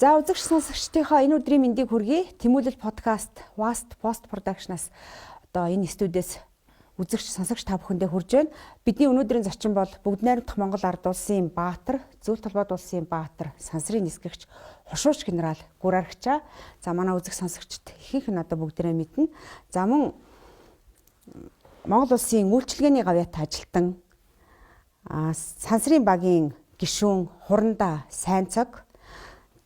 За үзэгч сонсогчдийнхоо энэ өдрийн мэндийг хүргэе. Тэмүүлэл подкаст Wast Post Production-аас одоо энэ студиэс үзэгч сонсогч та бүхэндээ хүрж байна. Бидний өнөөдрийн зочин бол Бүгд найрамдах Монгол Ард улсын баатар, Зөвлөлт толгойд улсын баатар, сансрын нисгэгч Хошууч генерал Гүрарагчаа. За манай үзэгч сонсогчд ихэнх нь одоо бүгдээрээ мэднэ. За мөн Монгол улсын үйлчилгээний гавьяат ажилтан, сансрын багийн гишүүн Хурандаа сайн цаг.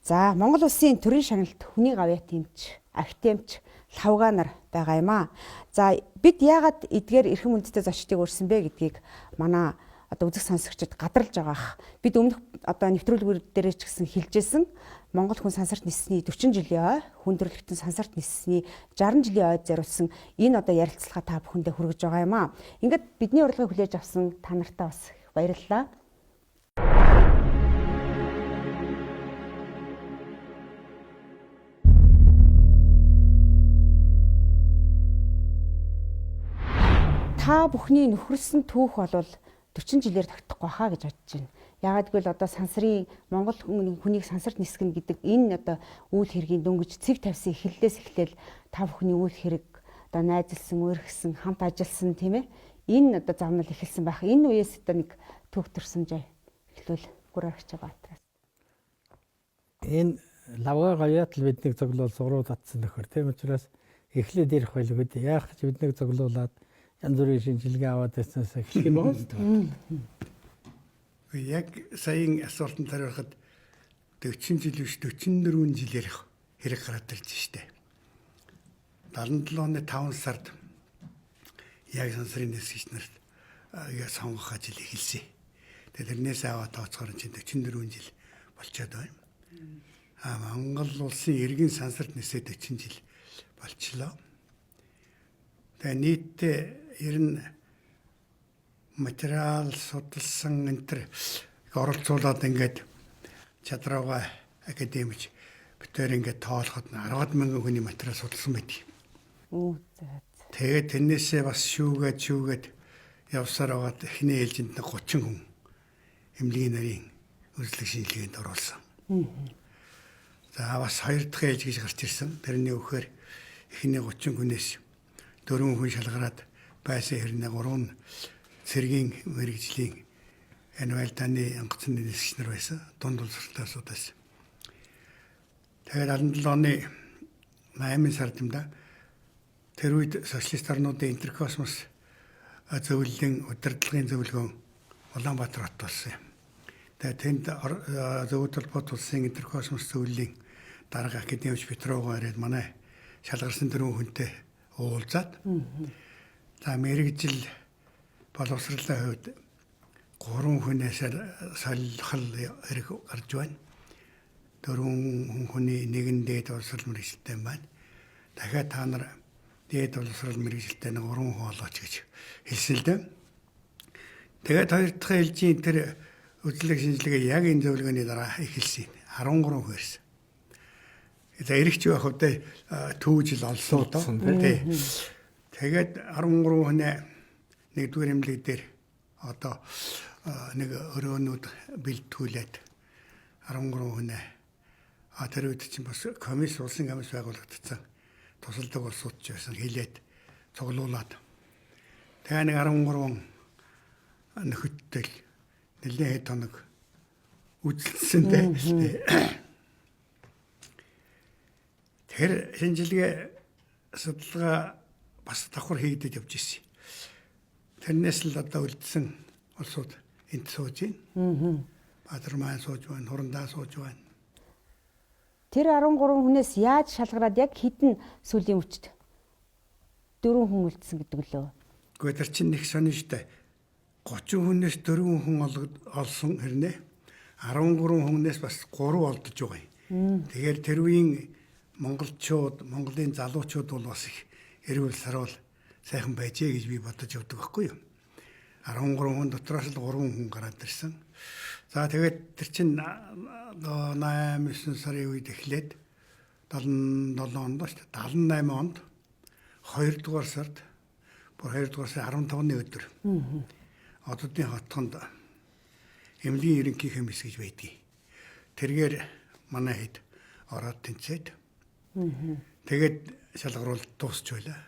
За Монгол улсын төрийн шагналт хүний гавьяат эмч, агтэмч Лавга нар байгаа юм аа. За бид яагаад эдгээр эрхэм үндэстэй зочдыг өрсөн бэ гэдгийг манай одоо үзэг сонсогчид гадарлаж байгаах. Бид өмнөх одоо нэвтрүүлгүүд дээр ч гэсэн хэлжсэн Монгол хүн сансарт ниссний 40 жилийн ой, хүн төрөлхтөн сансарт ниссний 60 жилийн ойд зориулсан энэ одоо ярилцлага та бүхэндээ хүргэж байгаа юм аа. Ингээд бидний урилгыг хүлээж авсан та нартаа бас их баярлалаа. Та бүхний нөхөрсөн түүх бол 40 жилээр тогтохгүй хаа гэж бодож байна. Яагаад гэвэл одоо сансрын Монгол хүнийг сансарт нисгэн гэдэг энэ одоо үйл хэргийн дөнгөж цэг тавьсан эхлэлээс эхлээл та бүхний үйл хэрэг одоо найзалсан, өөрхсөн, хамт ажилласан тийм ээ. Энэ одоо замнал эхэлсэн байх. Энэ үеэс одоо нэг түүх төрсөмжөө эхлүүл Гүрарагчаа баатараас. Энэ Лавга гавьяат л биднийг цуглуул суруу татсан нөхөр. Тийм учраас эхлээд ирэх байлгүй. Яах гэж биднийг цуглуулад янз бүрийн шинжилгээ аваад байснаас эхлэх юм байна. Яг саяын асуултанд хариулахад 40 жил биш 44 жилээр хэрэг гараад ирж штэ. 77 оны 5 сард яг сансрын нисгэгч нарт сонгох ажил эхэлсэн. Тэгээд тэрнээс аваад тооцохоор чинь 44 жил болчиход байна. Монгол улсын иргэн сансарт нисээ 40 жил болчлоо. Тэгээд нийтдээ ер нь материал судалсан энтер оролцуулаад ингээд чадраагаа академич битээр ингээд тоолоход 10,000 хүний материал судалсан байдаг. Тэгээд тэрнээсээ бас шүүгээд явсаар байгаад эхний ээлжинд 30 хүн эмнэлгийн нарийн үзлэг шинжилгээнд оруулсан. За бас хоёр дахь ээлж гэж гарч ирсэн. Тэрний өгөхөр эхний 30 хүнээс 4 хүн шалгараад байсан хэрнээ 3 цэргийн мэрэгжлийн анивалдааны онгоцны нисгч нар байсан. Дунд улсралтаас удаас. Тэгээд 77 оны 8 сард юм да. Тэр үед социалист орнуудын интеркосмос зөвлөлийн удирдлагын зөвлөгөөн Улаанбаатар хот болсон юм. Тэгээд тэнд зөвлөлт толгойд улсын интеркосмос зөвлөлийн дарга академич Петрогоо ирээд манай шалгарсан 4 хүнтэй уулзаад за мэрэгжил боловсролын хувьд 3 хүнээс солихол хэрэг гарч байна. 4 хүний нэгэн дээд боловсрол мэрэгжилтэй байна. Дахиад та нар дээд боловсрол мэрэгжилтэй 3 хүн олооч гэж хэлсэн л дээ. Тэгээд хоёр дахь ээлжийн тэр үзлэг шинжилгээ яг энэ зөвлөгөөний дараа эхэлсэн. 13 хүн ирсэн. За эрэгч байх үедээ түүжил олсон доо. Тэгээд 13 хүнээ нэгдүгээр эмнэлэг дээр одоо нэг өрөөнүүд бэлтгүүлээд 13 хүнээ тэр үед чинь бас комисс улсын комисс байгуулагдсан тусалдаг улсууд ч байсан хилээд цуглуулад тэгээ нэг 13 нөхөдтэй нэлээд хэд хоног үзэлцсэнтэй. Тэр шинжилгээ судалгаа бас давхар хийгдэж явж ирсэн. Тэрнээс л одоо үлдсэн улсууд энд сууж байна. Баатар маань сууж байна, Хурандаа сууж байна. Тэр 13 хүнээс яаж шалгараад яг хэдэн сүлийн үчид 4 хүн үлдсэн гэдэг лөө. Гэхдээ тэр чинь нэг сонин штэ. 30 хүнээс 4 хүн олсон хэрнээ 13 хүнээс бас 3 олдож байгаа юм. Тэгэхээр тэр үеийн монголчууд, Монголын залуучууд бол бас их эрүүл сарвал сайхан байжээ гэж би бодож явдаг байхгүй юу. 13 хүн дотроос л 3 хүн гараад ирсэн. За тэгээд тэр чинь 8-9 сарын үед эхлээд 77 онд шүү дээ. 78 онд 2 дугаар сард бүр 2 дугаар сарын 15-ны өдөр ододын хотгонд эмнэлгийн ерөнхий комисс гэж байдгийг. Тэргээр манай хэд ороод тэнцээд. Тэгээд шалгаруулалт дуусч байлаа.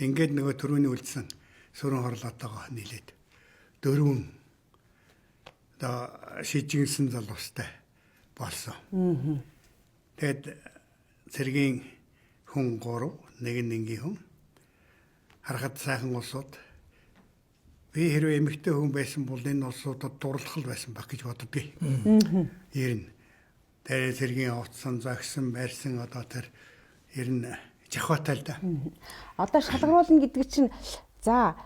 Ингээд нөгөө түрүүний үлдсэн сүрэн хорлоотойгоо нийлээд 4 шижигсэн залуустай болсон. Тэгэд цэргийн хүн 3, нэг нь энгийн хүн. Харахад сайхан улсууд. Би хэрвээ эмэгтэй хүн байсан бол энэ улсуудад дурлах байсан баг гэж боддгийг. Ер нь тэр цэргийн овцсон, зогсон, байрсан одоо тэр ер нь жахваатай л да. Одоо шалгаруулна гэдэг чинь за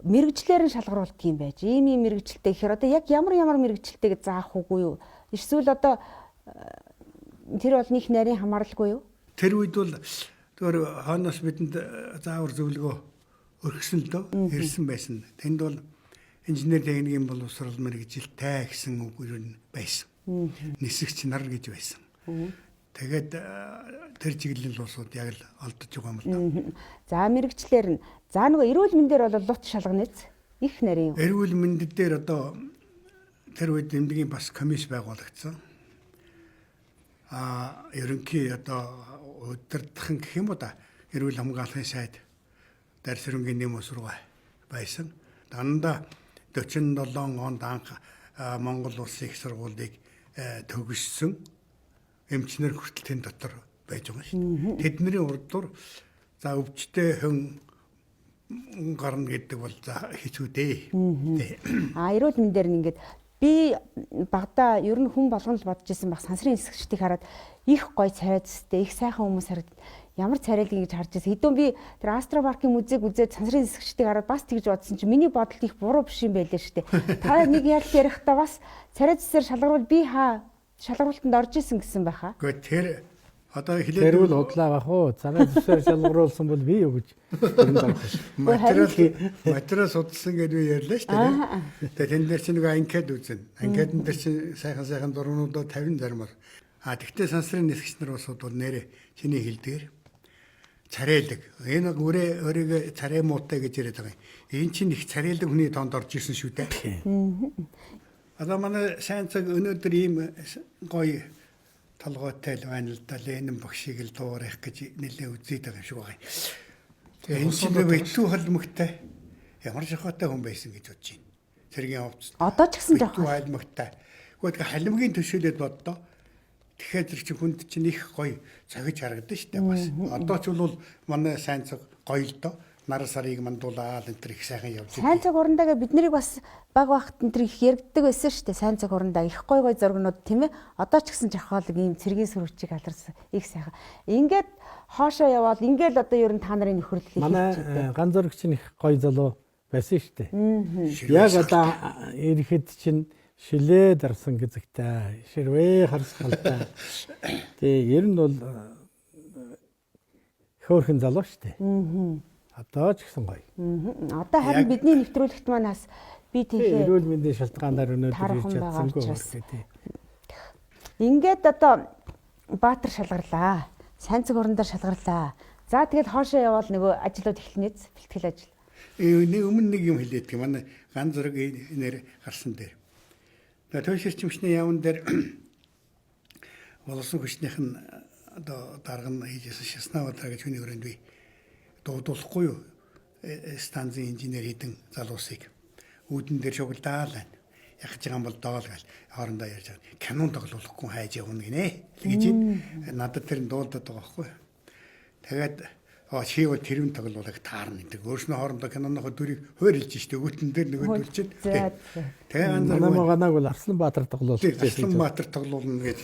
мэрэгчлэр нь шалгаруулдаг юм байж. Ийм мэрэгчлэлтэй гэхээр одоо яг ямар мэрэгчлэлтэйг заах үгүй юу? Эсвэл одоо тэр бол них нарийн хамааралгүй юу? Тэр үед бол тэр хооноос бидэнд заавар зөвлөгөө өргөсөн л дөө ирсэн байсан. Тэнд бол инженер техникийн боловсрол мэрэгжилтэй гэсэн үг юу байсан. Нисгч нар гэж байсан. Тэгээд тэр чиглэлийн улсууд яг л олдож байгаа юм л да. За мэрэгчлэр нь за нөгөө эрүүл мэндээр бол лут шалганец их нарийн. Эрүүл мэнд дээр одоо тэр үед эмнэлгийн бас комисс байгуулагдсан. Ерөнхий одоо удирдахын гэх юм уу да эрүүл хамгааллын сайд дарь сэрэнгийн нэм усруу байсан. Дандаа 47 онд анх Монгол улсын их сургуулийг төгссөн эмчнэр хүртэл тэн дотор байж байгаа шүү. Тэдний урдуур за өвчтэй хүн гарна гэдэг бол за хэцүү дээ. Эрүүл мэндээр нь ингээд би багада ер нь хүн болгон л бодож исэн баг сансрын нисгчдийг хараад их гой царайцтай их сайхан хүмүүс харагдав. Ямар царайлаг гэж харж байсан. Хэдүүн би тэр Астропаркийн музейг үзээд сансрын нисгчдийг хараад бас тэгж бодсон чинь миний бодолд их буруу биш юм байлээ шүү дээ. Та нэг ял ярихдаа бас царайцсаар шалгаруул би шалгаруултанд орж исэн гэсэн байхаа. Гэхдээ тэр одоо хэлээд тэрүүл удлаа бах уу. Царай зүсээр шалгаруулсан бол би юу гэж материал судалсан гэдээ би ярьлаа шүү дээ. Тэгээд тэн дээр чинь нэг анкет үзэн. Анкетэн дээр чинь сайхан дурнуудаа 50 зармаар. Тэгтээ сансрын нисгч нар улсууд бол нэрэ чиний хэлдгээр царайлаг. Энэ өөрийгөө царай муутай гэж яриад байгаа юм. Энэ чинь их царайлаг хүний тоонд орж ирсэн шүү дээ. Одоо манай сайн цаг өнөөдөр ийм гоё толгойтой л байна л да. Ленин багшийг л дуурайх гэж нэлээд үзээд байгаа юм шиг байна. Тэгээ энэ чинь битүү холмогтой ямар жахаатай хүн байсан гэж бодож байна. Цэргийн овц. Одоо ч гэсэн битүү холмогтой. Гэхдээ халимгийн төшөөлөд боддоо. Тэгэхээр тэр чинь хүнд чинь их гоё цагиж харагдсан шүү дээ бас. Одоо ч бол манай сайн цаг гоё л доо. Нар сарыг мандуулаад энэ их сайхан явж байна. Сайн цаг урандаа бид нарыг бас баг багт энэ их яригддаг байсан шүү дээ. Сайн цаг урандаа их гоё зургнууд тийм ээ. Одоо ч гэсэн жахаалаг ийм цэргийн сүрвчийг аларсан их сайхан. Ингээд хоошоо явбал ингээд одоо ер нь та нарын нөхөрлөлийг манай ган зурагч их гоё залуу байсан шүү дээ. Яг одоо ирэхэд чинь шилээ дарсан гэзэгтэй ширвээ харсгалтай. Тэгээ ер нь бол хөөрхөн залуу шүү дээ. Одоо ч гэсэн гоё. Одоо харин бидний нэвтрүүлэгт манаас би тэгээ эрүүл мэндийн шалтгаанаар өнөөдөр ирж чадсангүй байна. Ингээд одоо Баатар шалгарлаа. Сайн цаг урандаар шалгарлаа. За тэгээд хоошоо явбал нөгөө ажлууд эхлэнэз бэлтгэл ажил. Нэг өмнө нэг юм хэлээд гэх манай ган зураг нэр гарсан дээр. Тэгээд төвшөрчмчний явн дээр болсон хүчнийх нь одоо дарга нь хийжсэн Шаснаватаа гэж хүний өрөөнд би дуудуулахгүй юу станцын инженер хэдэн залуусыг үүдэн дээр шугилдаал байна. Яг ч юм бол доол гал хоорондоо ярьж байгаа. Канон тоглохгүй хайж явна гинэ. Тэгэж надад тэр нь дуулдаад байгаа байхгүй. Тэгээд чи бол тэрүүн тоглоулах таарна гэдэг. Өөрснөө хоорондоо каноныхоо дүрийг хуурилж штэ үүдэн дээр нөгөө дүрчээд. Тэгээд ганаг бол Арсланбаатар тоглоулж байсан. Арсланбаатар тоглоулна гэж.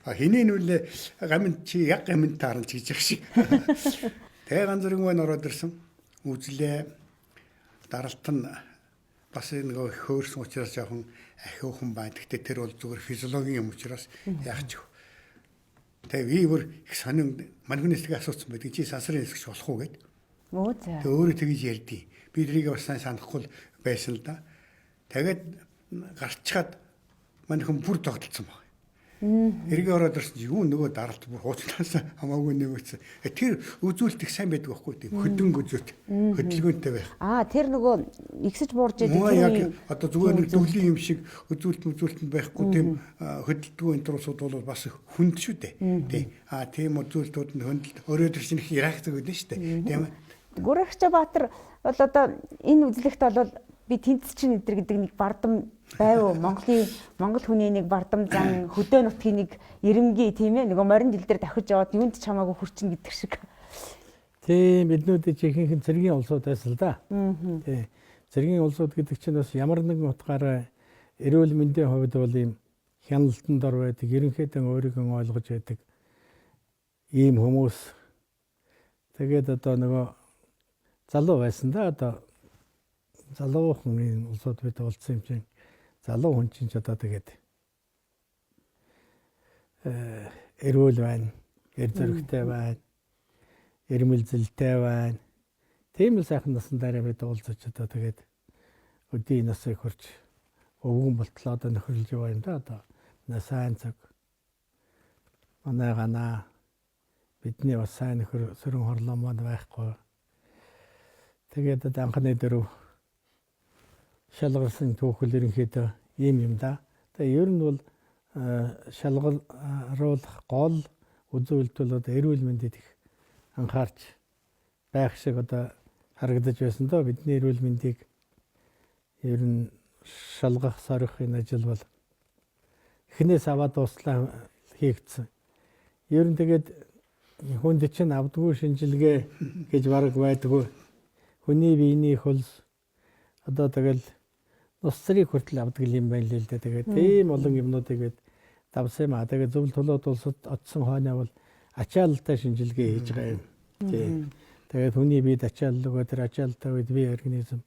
Хэний нүлээ гамин чи яг гамин таарна ч гэж шиг. Тэгээ ганц зэрэг мөн ороод ирсэн. Үзлээ. Даралт нь бас нөгөө хөөрсөн учраас жоохон ахиухан байна. Гэхдээ тэр бол зүгээр физиологийн юм учраас яах ч. Тэгээ би бүр их сонин манхнээс тэгээ асуусан байдаг. Чи сансрын нисгч болох уу гэд. Оо за. Тэгээ өөрөө тэгж ярьдیں۔ Би тэрийг бас санахгүй байсан л да. Тэгээд гарчхад манайхан бүр тогтолцсон баг. Эргээ ороод ирсэн юу нөгөө даралт бүр хуучнаас хамаагүй нэг үсэн. Тэр үзүүлэлт их сайн байдаг байхгүй тийм хөдөнгө үзүүлэлт хөдөлгөөнтэй байх. Тэр нөгөө игсэж буурж Муу яг одоо зүгээр нэг төвлийн юм шиг үзүүлэлт байхгүй тийм хөдөлгөөн энтрусууд бол бас хүнд шүү дээ. Тийм. Тийм үзүүлэлтүүд нь хөндлөлт өөрөө тэр чинь их ярахдаг гэдэг нь шүү дээ. Тийм ээ. Гүрэгч Баатар бол одоо энэ үзлэгт бол би тэнцчин өдр гэдэг нэг бардам байв. Монгол хүний нэг бардам зан хөдөө нутгийн нэг ирэмгий тийм ээ. Нөгөө морин жил дээр давхиж яваад юунд ч хамаагүй хүрчин гэдэг шиг. Тийм биднүүд чи ихэнх цэргийн улсууд байсан л да. Тийм. Цэргийн улсууд гэдэг чинь бас ямар нэгэн утгаараа эрүүл мэндийн хувьд бол ийм хяналтанд ор байдаг, ерөнхийдөө өөрийгөө ойлгож байдаг ийм хүмүүс. Тэгээд одоо нөгөө залуу байсан да одоо залуу хүний улсууд бид уулзсан юм чинь залуу хүн чинь ч одоо тэгээд эрүүл байна, эр зөрөгтэй байна, эрмэлзэлтэй байна. Тийм л сайхан насан дараа бид уулзаж одоо тэгээд өдийн насыг хурж өвгөн болтлоо одоо нөхөрлж яваа юм да одоо сайн цаг манай гана бидний бас сайн нөхөр сөрөн хорлоо маань байхгүй. Тэгээд анхны дөрөв шалгарсан түүхэл ерөнхийдөө ийм юм да. Тэгээ ер нь бол шалгаруулах гол үзүүлэлт бол одоо эрүүл мэндэд их анхаарч байх шиг одоо харагдаж байсан доо. Бидний эрүүл мэндийг ер нь шалгах сорихын ажил бол эхнээс аваад дуслаа хийгдсэн. Ер нь тэгээд хүнд чинь авдгүй шинжилгээ гэж бараг байдгүй. Хүний биений хөлс одоо тэгэл нус цэрийг хүртэл авдаг юм байна л дээ. Тэгээд тийм олон юмнуудыг бид давсан юм аа. Тэгээд зөвл толгойд улсад очсон хойно бол ачаалттай шинжилгээ хийж байгаа юм. Тийм. Тэгээд хүний биед ачаал нөгөө тэр ачаалтай үед бие организм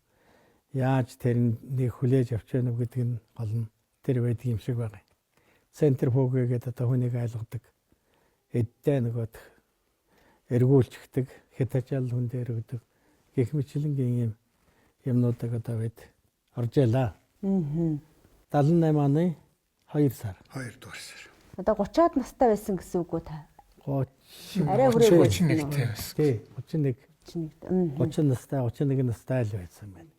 яаж тэрнийг хүлээж авч яах вэ гэдэг нь гол нь тэр байдаг юм шиг байна. Центрифугэ гэдэг одоо хүнийг айлгадаг. Эдтэй нөгөөд эргүүлчихдэг, хэд ачаал хүн дээр өгдөг. Гэх мэтлэнгийн юмнуудыг одоо бид орж ялаа. 78 оны 2 сар. 2 дугаар сар. Одоо 30-аад настай байсан гэсэн үг үү та? 30 арай хүрээгүй. 31-тэй байсан. Тий, 30 настай, 31 настай л байсан байна.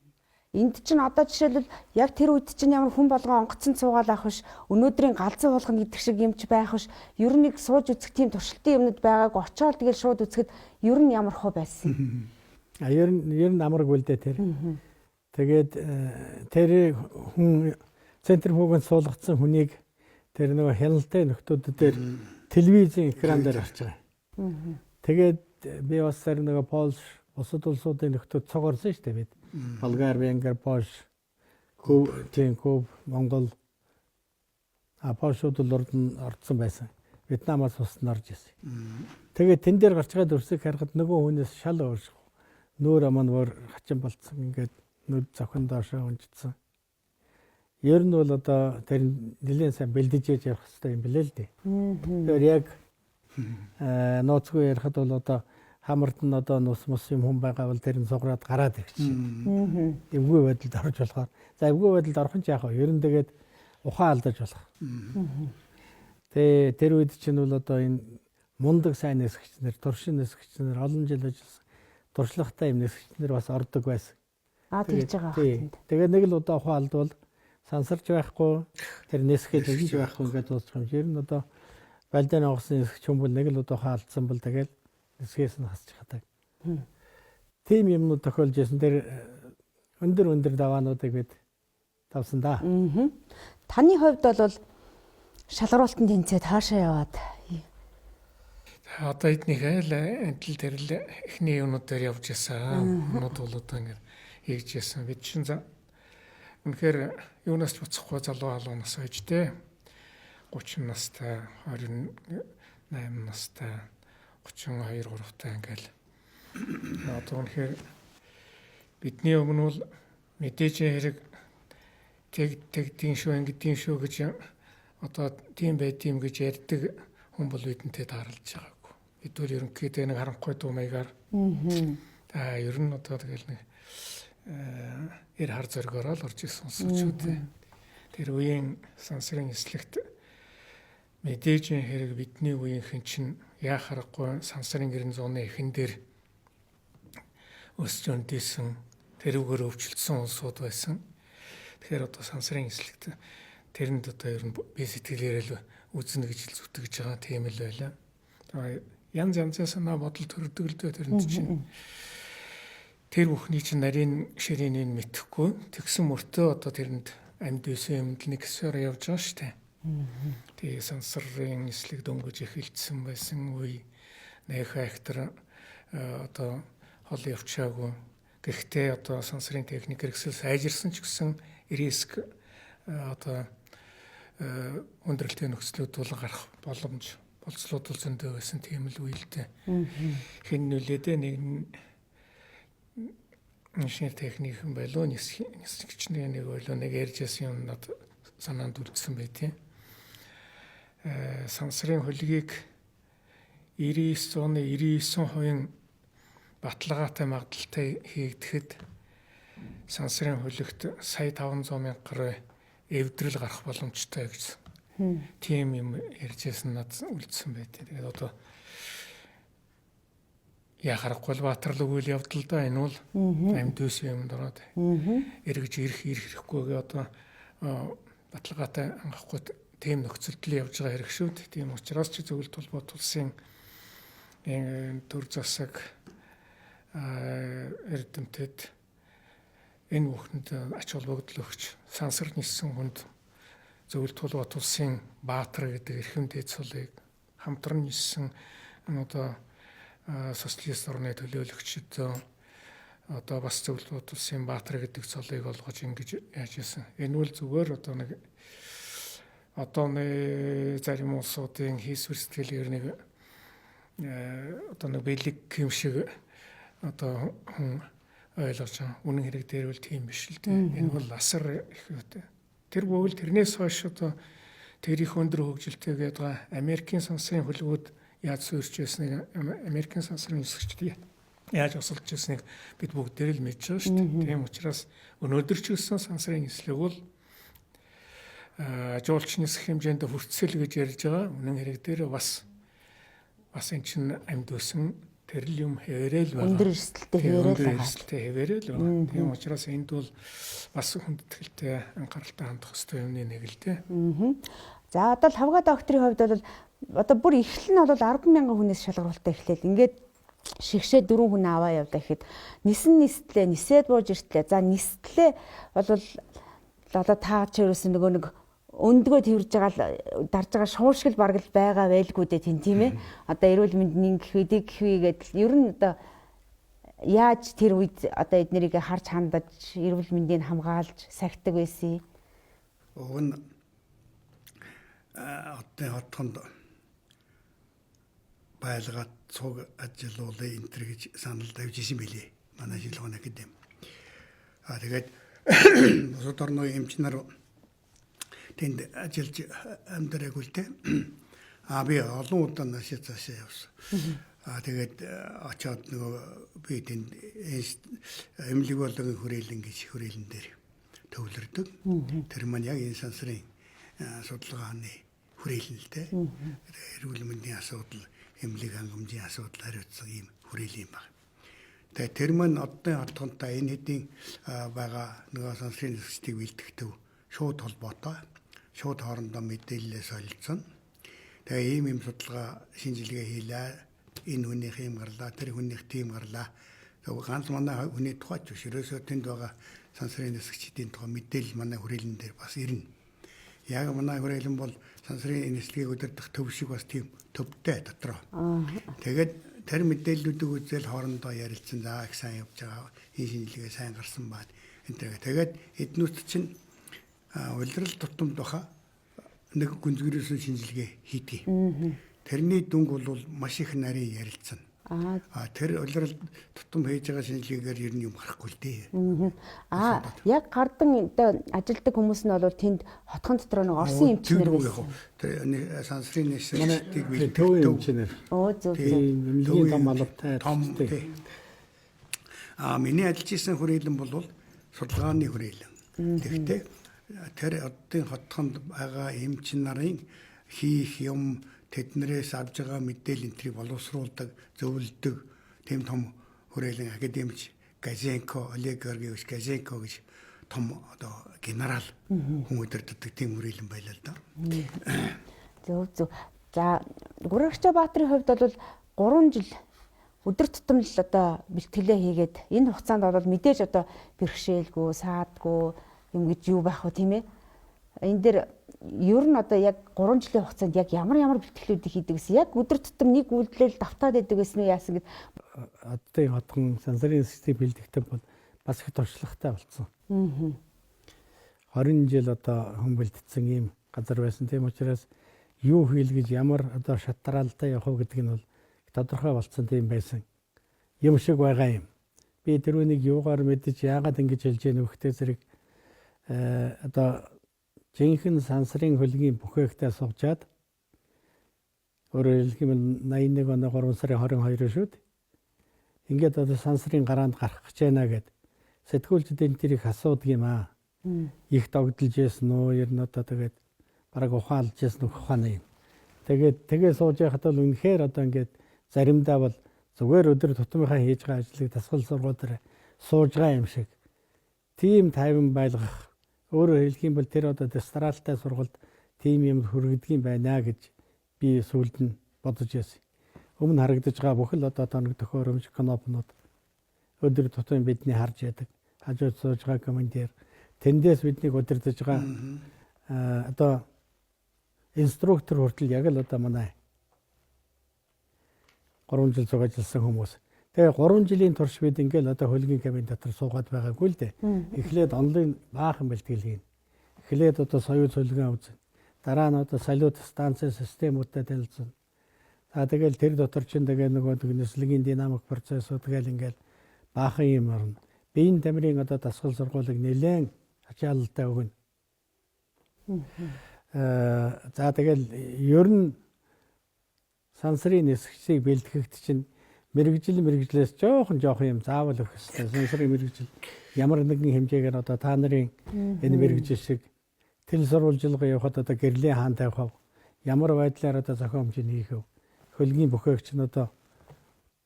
Энд чинь одоо жишээлбэл яг тэр үед чинь ямар хүн болгон онгоцсон цуугаал авах биш, өнөөдрийн галзуу болгоно гэдэг шиг юмч байх биш. Ер нь нэг сууж үзэх тийм туршилтын юмнууд байгааг очоод тэгэл шууд үзэхэд ер нь ямар хөө байсан. Ер нь амаргүй л дээ тэр. Тэгээд тэр хүн центрифуганд суулгацсан хүнийг тэр нөгөө хяналттай нөхдүүдээр телевизийн экран дээр харж байгаа. Тэгээд би бас тэр нөгөө Польш бусад улсуудын нөхдүүд цогоорсон шүү дээ бид. Болгар, Венгер, Польш, Куб, Монгол, Польшууд л ордсон байсан. Вьетнамаас усны орж ирсэн. Тэгээд тэн дээр гарч байгаа дүрсийг харахад нөгөө хүнээс шал өөр. Нүүр аман өөр хачин болцсон. Ингээд нүд зохин доошоо унжицсан. Ер нь бол одоо тэр нэлээд сайн бэлдэж яж явах хэрэгтэй юм билээ л дээ. Тэгэхээр яг нууцгүй ярихад бол одоо хамард нь одоо нус мус юм хүн байгаа бол тэр нь сугараад гараад ирэх чинь. Эвгүй байдалд орж болохоор. За эвгүй байдалд орох нь ч яах вэ? Ер нь тэгээд ухаан алдаж болох. Тэгээ тэр үед чинь бол одоо энэ мундаг сайн нисгчнэр, туршин нисгчнэр олон жил ажилласан туршлагатай юм нисгчнэр бас ордог байсан. Тэгж байгаа. Тэгээд нэг л удаа ухаан алдвал сансарч байхгүй тэр нисгэж өгч байхгүй ингээд дуусах юм. Ер нь одоо балдан онгоцны нисгч хүн бол нэг л удаа ухаан алдсан бол тэгээд нисгээс нь хасчих хатаг. Тим юмнууд тохиолж байсан. Тэр өндөр даваануудыг бид давсан да. Таны хувьд бол шалгаруултанд тэнцээд хаашаа яваад Одоо эднийх адил тэрл эхний юунууд дээр явж ясан. Юмнууд бол одоо ингэ хийж ясан. Бид чинь үнэхээр юунаас ч буцахгүй залуу халуунаас хойжтэй 30 настай, 28 настай, 32 3-тай ингээл одоо үнэхээр бидний өмнө бол мэдээж хэрэг тэгдийн шүү ингэдийн шүү гэж одоо тийм байдığım гэж ярьдаг хүн бол бидэнтэй тааралж байгаагүй. Бид бол ерөнхийдөө нэг харанхуй дуу маягаар ер нь одоо тэгэл нэг эр хар зоргоороо л орж исэн сонсогчүүд. Тэр үеийн сансрын эслэгт мэдээж хэрэг бидний үеийнхэн чинь яхахгүй сансрын гэрэн зууны эхэн дээр өсч өндийсэн тэрүүгээр өвчлөсөн улсууд байсан. Тэгэхээр одоо сансрын эслэгт тэрэнд одоо ер нь би сэтгэлээрээ л үзнэ гэж зүтгэж байгаа тийм л байлаа. Янз янзын санаа бодол төрдөг л дээ тэрэнд чинь. Тэр бүхний чинь нарийн ширээнийг мэдхгүй тэгсэн мөртөө одоо тэрэнд амьд байсан юмд нэг хэсгээр явж байгаа шүү дээ. Тэгээ сансрын эслэг дөнгөж эхэлсэн байсан үе нэг хактер одоо хол явчаагүй. Гэхдээ одоо сансрын техник хэрэгсэл сайжирсан ч гэсэн риск одоо өндөрлөлтийн нөхцлүүд бол гарах боломж болцлууд бол зөндөө байсан тийм л үе л дээ. Хэн нүлээдээ нэг шинэ техник юм байлоо нисгчний нэг ойлоо нэг ярьжсэн юм над санаанд үлдсэн байдیں۔ Сансрын хөлгийг 99% баталгаатай магадaltaй хийгдэхэд сансрын хөлөгт сая 500 мянга гаруй эвдрэл гарах боломжтой гэсэн. Тийм юм ярьжсэн над үлдсэн байдیں۔ Тэгээд одоо яхахгүй Баатар л үйл явдал да энэ бол амьд үсэн юмд ороод эргэж ирэх хэрэггүйгээ одоо баталгаатай ангахгүй тийм нөхцөлд явж байгаа хэрэг шүү дээ. Тийм учраас ч зөвлөлт холбоот улсын төр засаг эрдэмтэд энэ бүхэнд ач холбогдол өгч сансар нисэн хүнд зөвлөлт холбоот улсын Баатар гэдэг эрхэм дээд цолыг хамтран нисэн одоо социалист орны төлөөлөгчд одоо бас зөвлөлт холбоот улсын Баатар гэдэг цолыг олгож ингэж яаж ийсэн. Энэ үл зүгээр одоо нэг зарим улсуудын хийсвэр сэтгэлээр нэг одоо нэг бэлэг юм шиг одоо ойлгож байгаа. Үнэн хэрэг дээр бол тийм биш л дээ. Энэ бол асар их үүтэй. Тэр бүвэл тэрнээс хойш одоо тэр их өндөр хөгжилтэй гэдэг Америкийн сансрын хөлгүүд яаж суурьж байсныг Америкийн сансрын нисгчдийн яаж осолж байсныг бид бүгдээр л мэдж байгаа шүү дээ. Тийм учраас өнөөдөр ч гэсэн сансрын нислэг бол жуулч нисэх хэмжээнд хүртсэл гэж ярьж байгаа. Үнэн хэрэг дээр бас энэ чинь амьд өсөн тэрл юм хэвээрэл байгаа. Өндөр эрсдэлтэй хэвээрэл байгаа. Тийм учраас энд бол бас хүндэтгэлтэй анхааралтай хандах хэрэгтэй юмны нэг л дээ. За одоо лавга докторийн хувьд бол одоо бүр эхлэл нь бол 10,000 хүнээс шалгаруулалтаа эхлээл. Ингээд шигшээ 4 хүн аваа явдаа гэхэд нистлээ, нисээд бууж иртлээ. За нистлээ бол одоо таа ч ерөөсөн нөгөө нэг өндгөө тэрж байгаа дарж байгаа шууршгал бараг л байгаа байлгүй дээ тийм ээ. Одоо эрүүл мэндийн гэхвэдэг гэхвэгээд ер нь одоо яаж тэр үед одоо эднэрийг харж хандаж эрүүл мэндийг хамгаалж сахидаг байсан. Уг нь одоо хотхонд байлгаад цуг ажиллуулъя энэ төр гэж санал тавьж исэн билээ. Манай жилгоон академи. Тэгээд бусад орны эмчнэр тэнд ажиллаж амьдараг үлдээ. Би олон удаа наашаа цаашаа явсан. Тэгээд очоод нөгөө би тэнд эмнэлэг болгон хүрээлэн гэж хүрээлэн дээр төвлөрдөг. Тэр маань яг энэ сансрын судалгааны хүрээлэн л дээ. Эрүүл мэндийн асуудал, эмнэлэг хангамжийн асуудал хариуцсан ийм хүрээлэн баг. Тэгээд тэр маань оддын хатгантаа энэ хэдийн байгаа нөгөө сансрын нисгчдийг бэлтгэдэг шууд холбоотой. Шууд хоорондоо мэдээлэлээ солилцсон. Тэгээ ийм судалгаа шинжилгээ хийлээ. Энэ хүнийх юм гарлаа, тэр хүнийх тийм гарлаа. Тэгээ ганц манай хүний тухайч биш. Ерөөсөө тэнд байгаа сансрын нисгчдийн тухай мэдээлэл манай хүрээлэн дээр бас ирнэ. Яг манай хүрээлэн бол сансрын нислэгийг удирдах төв шиг бас тийм төвтэй дотроо. Тэгээд тэр мэдээллүүдийг үзэл хоорондоо ярилцсан. За их сайн явж байгаа. Энэ шинжилгээ сайн гарсан баад. Тэгээд эднүүд чинь улирал тутамд баха нэг гүнзгийрээс шинжилгээ хийдэг. Тэрний дүнг бол маш их нарийн ярилцсан. Тэр улирал тутам хийж байгаа шинжилгээгээр ер нь юм гарахгүй л дээ. Яг гардан ажилдаг хүмүүс нь бол тэнд хотхон дотор нэг орсон эмчнэр байсан. Тэр сансрын нисгчдийг бэлтгэдэг төв эмчнэр. Зөв. Эмнэлгийн том албатай. Миний ажиллаж исэн хүрээлэн бол судалгааны хүрээлэн. Тэгэхдээ тэр оддын хотхонд байгаа эмч нарын хийх юм тэднэрээс авж байгаа мэдээлэл энтрийг боловсруулдаг, зөвлөдөг тийм том хүрээлэн академич Газенко, Олег Георгиевич Газенко гэж том одоо генерал хүн удирддаг тийм хүрээлэн байлаа л да. Зөв. За Гурвагчаа Баатарын хувьд бол 3 жил өдөр тутам л одоо бэлтгэлээ хийгээд энэ хугацаанд бол мэдээж одоо бэрхшээлгүй, саадгүй юм гэж юу байх вэ тийм ээ? Энэ дээр ер нь одоо яг 3 жилийн хугацаанд яг ямар бэлтгэлүүдийг хийдэг гэсэн яг өдөр тутам нэг үйлдэл давтаад байдаг гэсэн үү яасан гэд оддын хотгон сансрын систем бэлтгэдэг бол бас их туршлагатай болсон. 20 жил одоо хүн бэлтгэсэн ийм газар байсан. Тийм учраас юу хийл гэж ямар одоо шатраалтай явах вэ гэдэг нь бол тодорхой болсон тийм байсан. Юм шиг байгаа юм. Би тэрүүнийг юугаар мэдэж яагаад ингэж хэлж яах вэ гэхдээ зэрэг одоо жинхэнэ сансрын хөлгийн бүхээгтээ суучаад өөрөөр хэлбэл 81 оны 3 сарын 22 шүүд ингээд одоо сансрын гараанд гарах гэж байна гэд сэтгүүлчид энэ тэрийг асуудаг юм аа. Их догдолж ясэн нөө ер нь одоо тэгээд бараг ухаалж ясэн ухааны юм. Тэгээд сууж яхад бол үнэхээр одоо ингээд заримдаа бол зүгээр өдөр тутмынхаа хийж байгаа ажлыг дасгал сургуулиудаар сууж байгаа юм шиг. Тийм тайван байлгах өөрөөр хэлэх юм бол тэр одоо дестралтай сургалт тийм юм хүргэдэг юм байна гэж би сүүлд нь бодож байсан. Өмнө харагдаж байгаа бүхэл одоо тоног төхөөрөмж кнопнууд өдөр тутмын бидний харж яадаг. Хажууд сууж байгаа командир тэндээс биднийг удирдах байгаа одоо инструктор хүртэл яг л одоо манай 3 жил зугажилсан хүмүүс. Тэгээ 3 жилийн турш бид ингээл одоо хөлгийн кабин дотор суугаад байгаагүй л дээ. Эхлээд онлайн баахан бэлтгэл хийн. Эхлээд одоо соёл цөлгөн үзэн. Дараа нь одоо салют станцын системүүдтэй танилцсан. За тэгэл тэр дотор чинь тэгээ нөгөө нислэгийн динамик процессууд тэгэл ингээл баахан юм орно. Биеийн тамирын одоо дасгал сургуулийг нэлээд ачаалалтай өгнө. За тэгэл ер нь сансрын нисгчийг бэлтгэхт чинь мэрэгжлээс жоохон юм заавал өгөх хэрэгтэй. Сансрын мэрэгжил ямар нэгэн хэмжээгээр одоо та нарын энэ мэрэгжил шиг тэл сурвалжилга явахад одоо гэрлийн хаан тавих ямар байдлаар одоо зохион хэмжээ хийх вэ? Хөлгийн бүхээгч нь одоо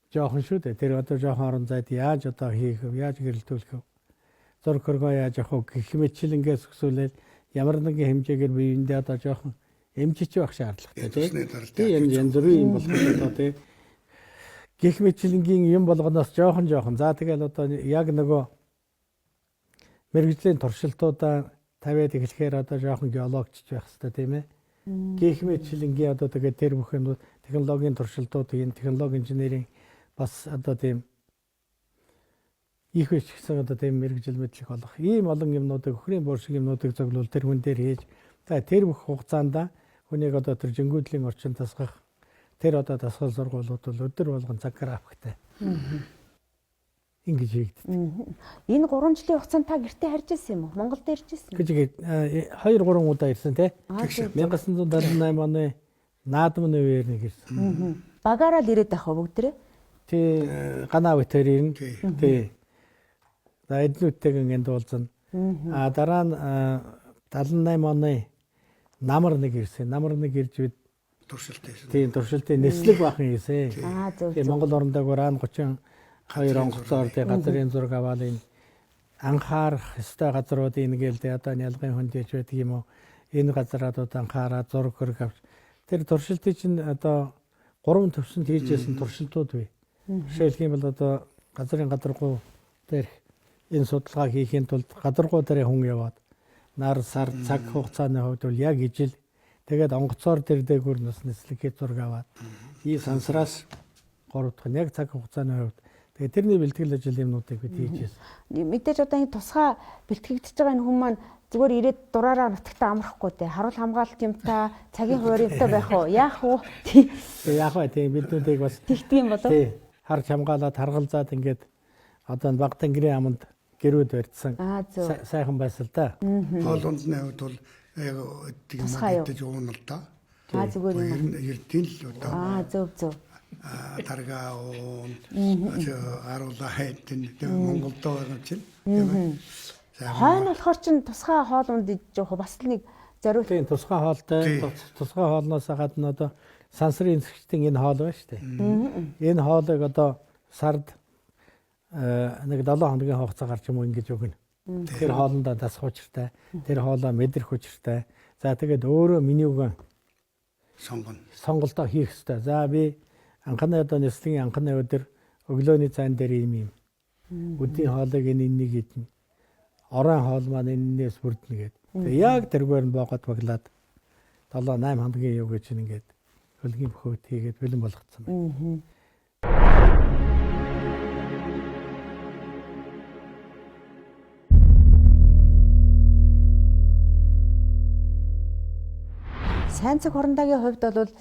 жоохон шүү дээ. Тэр одоо жоохон орон зайд яаж одоо хийх вэ? Яаж гэрэлтүүлэх вэ? Зург хөргөө яаж авах вэ? Гэх мэтчилэнгээс өсвөлэл ямар нэгэн хэмжээгээр биендээ одоо жоохон эмчиж байх шаардлагатай тийм янз бүрийн юм болох одоо тийм гэх мэтчилэнгийн юм болгоноос жоохон за тэгэл одоо яг нөгөө мэрэгжлийн туршилтуудаа тавиад эхлэхээр одоо жоохон геологчч байх хэрэгтэй тийм ээ гэх мэтчилэнгийн одоо тэгээд тэр бүх юм технологийн туршилтууд энэ технологи инженерийн бас одоо тийм их биш гэсэн одоо тийм мэрэгжил мэдлэг олох ийм олон юмнуудыг өхрийн бор шиг юмнуудыг зөвлөл тэр хүн дээр хийж за тэр бүх хугацаанд хүнийг одоо тэр жингүүдлийн орчинд тасгах тэр одоо дасгал сургуулиуд бол өдөр болгон цаг графиктай. Ингэж хийгддэг. Энэ 3 жилийн хугацаанд та гэртээ харж ирсэн юм уу? Монголд ирж ирсэн. Гэж 2-3 удаа ирсэн тий. 1978 оны наадмын үеэр нэг ирсэн. Багаараа л ирээд байх бүгдээрээ. Тий ганаа битэр ирнэ. Тий. За эднүүдтэйг ингээд уулзна. Дараа нь 78 оны намар нэг ирсэн. Намар нэг ирж бид туршилт хийсэн. Тийм туршилтын нислэг бахан хийсэн. Зөв. Монгол орондоо Ан 32 онгоцоор тий газрын зураг аваад энэ анхаарах ёстой газруудын ингээл тий одоо нялгын хөндөөж байдаг юм уу? Энэ газруудад анхаараад зураг хөрг авч тэр туршилтыг чинь одоо 3 төвсөнд хийжсэн туршилтууд бий. Жишээлх юм бол одоо газрын гадаргуу дээр энэ судалгаа хийхийн тулд гадаргуу дээр хүн яваад нар сар цаг хугацааны хувьд бол яг ижил тэгээд онгоцоор тэр дээгүүр нас нислэгээ зураг аваад и сансраас 3 дахь нь яг цаг хугацааны хувьд тэгээд тэрний бэлтгэл ажил юмнуудыг бид хийжсэн. Мэдээж одоо энэ тусгай бэлтгэгдэж байгаа энэ хүн маань зүгээр ирээд дураараа нутагтаа амрахгүй те харуул хамгаалалт юмтай цагийн хуваар юмтай байх уу яах вэ? Яах вэ тийм биднүүдийг бас тэгдэг юм болов. Тий харж хамгаалаад харгалзаад ингээд одоо баг тэнгэрийн аманд гэрүүд барьдсан. Сайхан байсал та. Хоолундны хувьд бол яг тийм мэдээж уун л да. Зүгээр юм. Эрдэнэ л одоо. Зөв. Тарга аруула хайдэн Монголд байгаа юм чинь. Хойно болохоор чин тусгай хоол унд идэж явах бас л нэг зориулт. Тийм тусгай хоолтой тусгай хоолноос гадна одоо сансрын эсгэгчдийн энэ хоол байна шүү дээ. Энэ хоолыг одоо сард нэг 7 хоногийн хугацаагаар ч юм уу ингэж өгнө. Тэр хоолндоо дасах учиртай, тэр хоолоо мэдрэх учиртай. За тэгээд өөрөө менюг сонголтоо хийх хэрэгтэй. За би анхны одоо нислэгийн анхны өдөр өглөөний цайн дээр ийм өдний хоолыг энэ нэг идэнэ. Орон хоол маань энэс бүрднэ гэдэг. Тэгээ яг тэргээр нь боогод баглаад 7-8 хоногийн юу гэж ингээд хөлгийн бөхөөт хийгээд бэлэн болгоцсон байна. Сайн цаг хорондагийн хувьд бол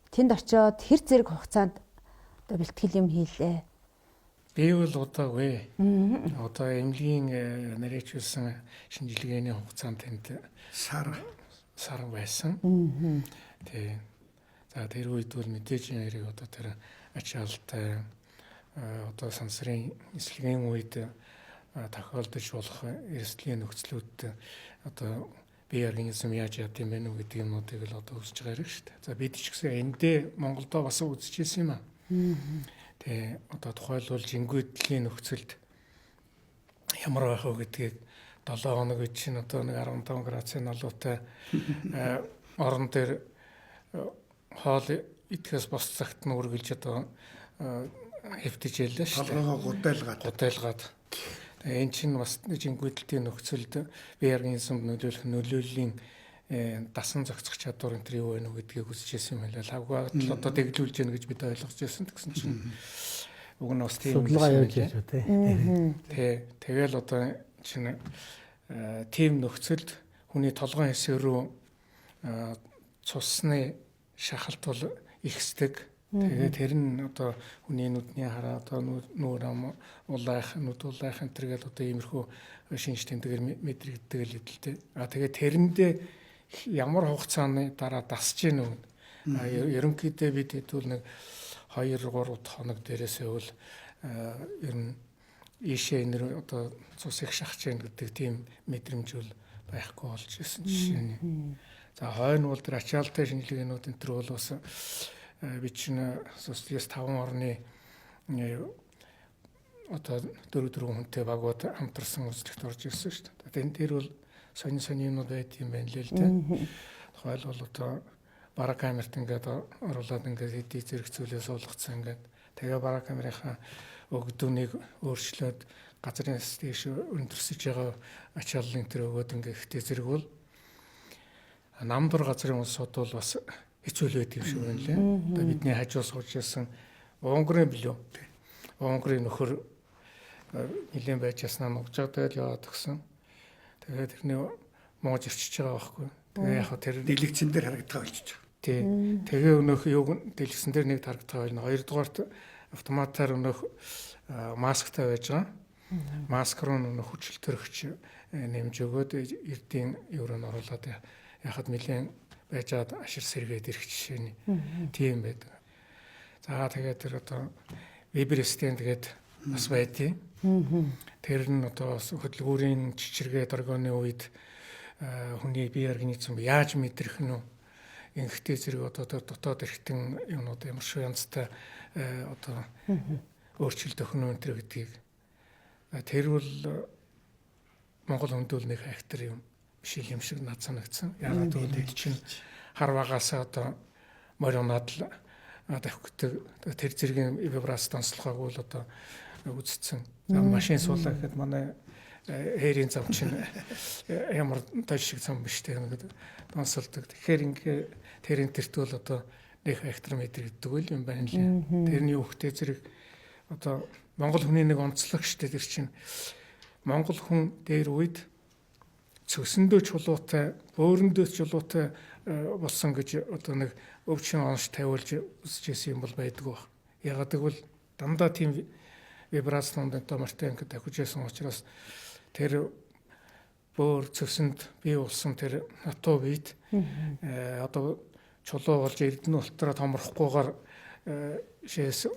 тэнд очиод хэр зэрэг хугацаанд одоо бэлтгэл юм хийлээ. Би бол удаагүй. Одоо эмнэлгийн нарийчилсан шинжилгээний хугацаанд тэнд сар байсан. Тэг. За тэр үед бол мэдээж нэрийг одоо тэр ачаалтай одоо сансрын эслэгийн үед тохиолдож болох эрсдлийн нөхцлүүд одоо бие организм яаж яд юм бэ гэдэг юмнуудыг л одоо үзэж байгаа хэрэг шүү дээ. За бид ч гэсэн эндээ Монголдо бас үзчихсэн юм аа. Тэгээ одоо тухайлбал жингүйдлийн нөхцөлд ямар байх вэ гэдгийг 7 хоног үед чинь одоо нэг 15 градусын налуутай орон дээр хоол идэхээс бос цагт нь үргэлж одоо хэвтэж яллаа шүү дээ. Гудайлгаад. Тэгээ эн чинь бас жингүйдлийн нөхцөлд бие организмд нөлөөллийн дасан зохицох чадвар энэ юу вэ гэдгийг үзчихсэн юм байна. Лавгаад л одоо дэглүүлж яах гэж бид ойлгож байсан гэсэн чинь уг нь бас тийм судалгаа явуулж байна тий. Тэгэл одоо чинь тийм нөхцөлд хүний толгойн хэсэг рүү цусны шахалт бол ихсдэг. Тэгээд тэр нь одоо хүний нүдний хараа одоо нүүр ам улайх нүд улайх энэ төргээл одоо иймэрхүү шинж тэмдгээр мэдрэгддэг л хэдэлтэй. Тэгээд тэрэндээ ямар хугацааны дараа дасж гин үү? Ерөнхийдөө бид хэдүүл нэг 2-3 хоног дээрээсээ бол ер нь ийшээ энэ одоо цус их шахаж гин гэдэг тийм мэдрэмж бол байхгүй болж ирсэн жишээ нь. За хойно бол тэр ачаалтай шинжилгээнүүд энэ төр бол бас би чинь социалист 5 орны одоо 4 хүнтэй багууд хамтарсан үзлэгт орж ирсэн шүү дээ. Тэгээд тэр бол сони юмнууд байт юм байна л л дээ. Тухайлбал одоо бараа камерт ингээд оруулаад ингээд хэдий зэрэг зүйлээ суулгацсан ингээд тэгээ бараа камерынхаа өгдөөнийг өөрчлөөд газрын стэйш өндөрсөж байгаа ачааллын тэр өгөөд ингээд ихтэй зэрэг бол намдур газрын улсууд бол бас хэцүү байд юм шиг байна лээ. Одоо бидний хажуу сууж ясан Унгарын билүү. Унгарын нөхөр нэлээд байж яснаа нугжаад яваад гисэн. Тэгээд тэрний мууж ирчиж байгаа байхгүй. Тэгээ яг тэр дэлгэцэн дээр харагдгаа болчих. Тий. Тэгээ өнөөх юуг дэлгэцэн дээр нэг харагдгаа байна. Хоёрдугаарт автоматар өнөөх масктай байж байгаа. Маск руу өнөөх хүчилтөрөгч нэмж өгөөд эрдийн еврон оруулаад яхад нэлээд байжгаад ашир сэргээд ирэх жишээний тийм байдаг. За тэгээд тэр одоо вибрестен тэгээд бас байдیں۔ Тэр нь одоо хөдөлгүүрийн чичиргээ доргооны үед хүний бие организм яаж мэдрэх нь ингэхтэй зэрэг одоо дотоод эрхтэн юмнууд ямар шиг янзтай одоо өөрчлөлт өгнө өнтер гэдгийг тэр бол Монгол хүндүүл нэг актер юм биш юм шиг над санагдсан. Яагаад гэвэл чинь хар багасаа одоо моринад л давхдаг тэр зэргийн вибрац донслохоог бол одоо үзсэн. Машин суулаа гэхэд манай хээрийн зам чинь ямар тал шиг зам биш те гэдэг донсолдог. Тэгэхээр ингээ тэрийн тэртвэл одоо нэг актер мэдрэгддэг үл юм байна лээ. Тэрний үхтэй зэрэг одоо Монгол хүний нэг онцлог штэ тэр чинь Монгол хүн дээр үед цөсөндөө чулуутай, бөөрөндөө чулуутай болсон гэж одоо нэг өвчин онш тавиулж үзчихсэн юм бол байдгүй баг. Ягаад гэвэл дандаа тийм вибрацнууд томортой ингээд давхижсэн учраас тэр бөөр цөсөнд бий болсон тэр натуу бийт одоо чулуу болж эрдэнэ ултраа томрохгүйгээр шээс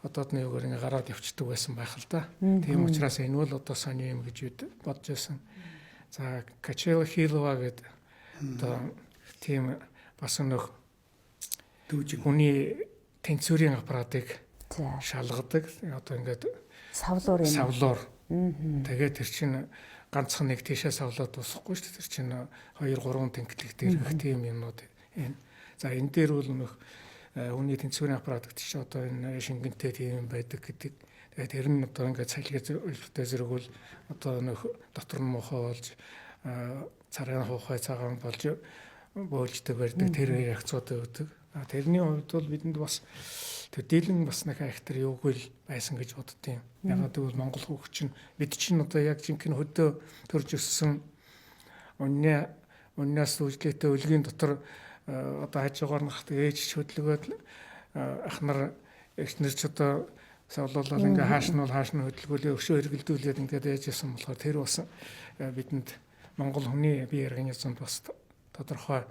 одоодны үгээр ингээ гараад явчихдаг байсан байх л да. Тийм учраас энэ бол одоо сони юм гэж бодож байсан. За Качева Хилова гэдэг Одоо тийм бас нөх дүүжин хүний тэнцвэрийн аппаратыг За. шалгадаг. Одоо ингээд Савлуур юм. савлуур. Тэгээд тэр чинь ганцхан нэг тийшээ савлаад дуусахгүй шүү дээ. Тэр чинь 2-3 тэнхлэг дээр их тийм юмнууд энэ. За энэ дээр бол нөх хүний тэнцвэрийн аппарат гэдэг чинь одоо энэ шингэнтэй тийм байдаг гэдэг. Тэгээд тэр нь одоо ингээд цалгитай зэрэгүүл одоо нөх дотор нь мохоо болж царайн хуухай цагаан болж бөөлждөг барьдаг тэр реакцууд өгдөг. Тэрний хувьд бол бидэнд бас тэр дийлэн бас нэг айхтар юугүй л байсан гэж боддtiin. Ягаад гэвэл Монгол хүүхд чинь бид чинь одоо яг жинхэнэ хөдөө төрж өссөн үннээс үйлдэлтэй өлгийн дотор одоо хажуугаар нь хат ээж хөдөлгөөд ах нар эхнэр ч одоо савлуулаад ингээ хааш нь хөдөлгөөлөө өшөө хэргэлдүүлээд ингээд ээжсэн болохоор тэр бас бидэнд Монгол хүний бие организмд бас тодорхой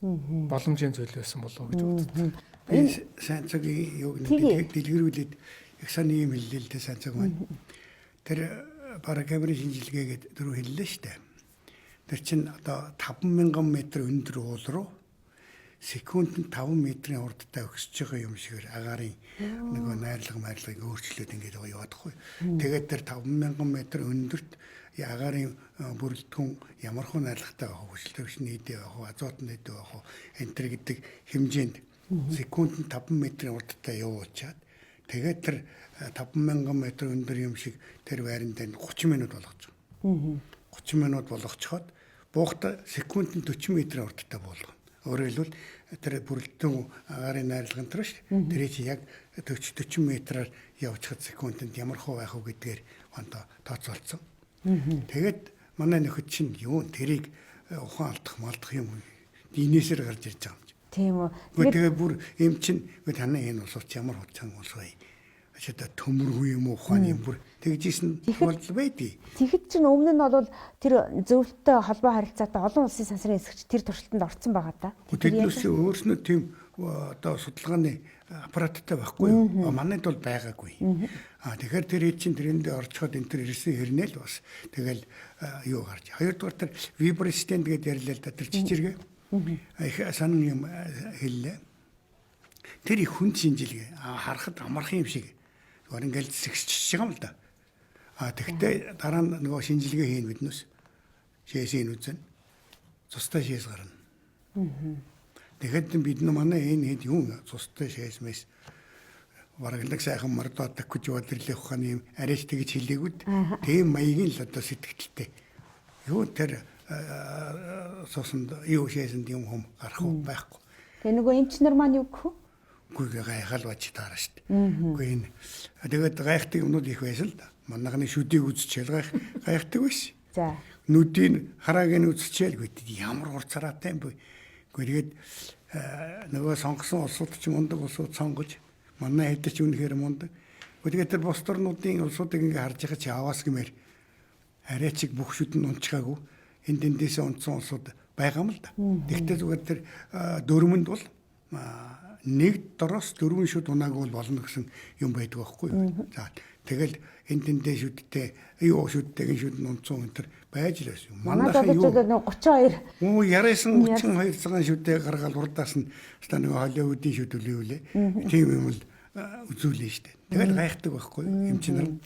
боломжийн зүйл байсан болов уу гэж боддог. Энэ сайн цагийн юуг нэг дэлгэрүүлээд их сайн юм хэллээ л дээ сайн цаг маань. Тэр паракамерын шинжилгээгээд дөрөв хэллээ шүү дээ. Тэр чинь одоо 50000 м өндөр уул руу секундэд 5 м-ийн урдтай өсөж байгаа юм шигээр агаарын нөгөө найрлагыг өөрчлөөд ингээд яваадахгүй. Тэгээд тэр 50000 м өндөрт агаарын бүрэлдэхүүн ямар хөө найрлагатай байх вэ? Хөшөлтөвч нийтэд байх уу, азот нийтэд байх уу? Энтер гэдэг хэмжээнд секундэд 5 м-ийн урдтай явуулчаад тэгээд тэр 50000 м өндөр юм шиг тэр байранд 30 минут болгож байгаа. 30 минут болгоцоход буухта секундэд 40 м урдтай болгоно. Өөрөөр хэлбэл тэр бүрэлдэхүүн агаарын найрлагын тэр шүү дээ. Тэр чинь яг 40 м-аар явчихад секундэд ямар хөө байх вэ гэдгээр онто тооцоолцсон. Тэгээд манай нөхөд чинь юу тэрийг ухаан алдах юм дийнээсээр гарч ирж байгаа юм чи. Тийм үү. Тэгээд бүр юм чинь танаа энэ усууч ямар хуцаан ус вэ? Очоод төмөргүй юм уу ухаан юм бүр тэгжсэн тохиолдол байдгийг. Тэгэхэд чинь өмнө нь бол тэр зөвлөлтөй холбоо харилцаатай олон улсын сансрын эсэгч тэр туршилтанд орсон байгаа да. Тэднээс өөрснөө тийм одоо судалгааны аппараттай байхгүй юу? Манайд бол байгаагүй. Тэгэхээр тэр хэд чинь тэрэндээ орчход энэ төр ирсэн хэрнээл бас тэгэл юу гарч. Хоёрдугаар тэр вибростенд гэдээ ярьлаа л да тэр чичиргээ. Их санан юм хэллээ. Тэр их хүн шинжилгээ харахад амархан юм шиг. Зүгээр ингээл зэгсчихэж байгаа юм л да. Тэгтээ дараа нь нөгөө шинжилгээ хийн биднээс шээсийн үзэн цустай шээс гарна. Тэгэхэд бид манай энэ хэд юм цустай шээс мэс барагнаг сайхан мордоодаг гэж бодлох ухааны юм арайч тэгж хэлээгүүд тийм маягийн л одоо сэтгэлтэй. Юу тэр цуснд юу шээсэнд юм хум гарах уу байхгүй. Тэгээ нөгөө эмчнэр маань юу гэх вэ? Үгүй гайхал бач таарна шүү дээ. Үгүй энэ тэгээд гайхдаг юмнууд их байсан л да. Манайхны шүдийг үзчихэл гайхдаг байсан. За. Нүдийн харааг нь үзчихэл гэдэг ямар урцараатай юм бэ. Үгүй тэгээд нөгөө сонгосон улсууд ч мундаг улсууд сонгож манай хэд ч үнэхээр мундаг. Тэгээд тэр бус орнуудын улсуудыг ингээ харж байгаа чи аваас гэмээр арай чиг бүх шүд нь унчгаагүй энэ дэндээсээ унтсан улсууд байгаа юм л да. Тэгтээ зүгээр тэр дөрмөнд бол нэг дороос 4 шүд унаагүй болно гэсэн юм байдаг байхгүй юу. За тэгэл энэ дэндээ шүдтэй юу шүдтэйг шүд нь унцсан энэ төр байж л байсан. Манайхаа юу 32 Оо ярайсан 32 цагаан шүдтэй гаргаад урдаас нь өстой нэг Холливуудын шүд үлээ. Тийм юм л үзүүлнэ штэ. Тэгэл гайхдаг байхгүй юм чинь.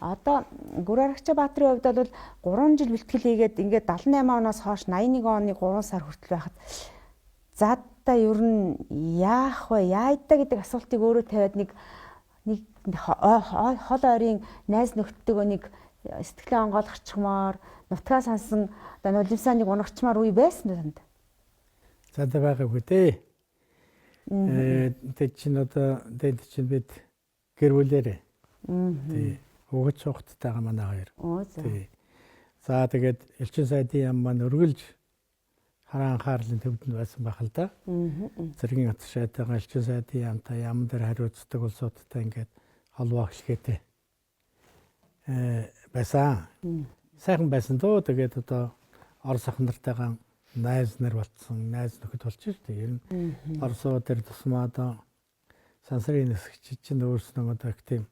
Одоо Гүрарагчаа Баатрын хувьд бол 3 жил бэлтгэл хийгээд ингээд 78 оноос хойш 81 оны 3 сар хүртэл байхад задаа ер нь яах вэ? Яайда гэдэг асуултыг өөрөө тавиад нэг хол ойрын найз нөхдөдөө нэг сэтгэлээ онгойлгочмоор нутгаа сансан одоо нулимсааныг унагчмаар үе байсан уу танд? За байгаагүй дээ. Тэг чин одоо дэд чин бид гэр бүлээрээ. Тий. Угаж цогттайгаа манай хоёр. Тий. За тэгээд элчин сайдын яам маань өргөлж хараа анхаарлын төвдөнд байсан байх л да. Зэргийн атар шайтайгаа элчин сайдын яамтай яам дээр хариуцдаг улсуудтай ингээд холбоо эхлэхээтэй. Байсан. Сайхан байсан дөө. Тэгээд одоо Орос ах нартайгаа найз нар болцсон, найз нөхөд болчих шүү дээ. Ер нь Оросоо дээр тусмаа одоо сансрын эсгч чинь өөрснөө одоо их тийм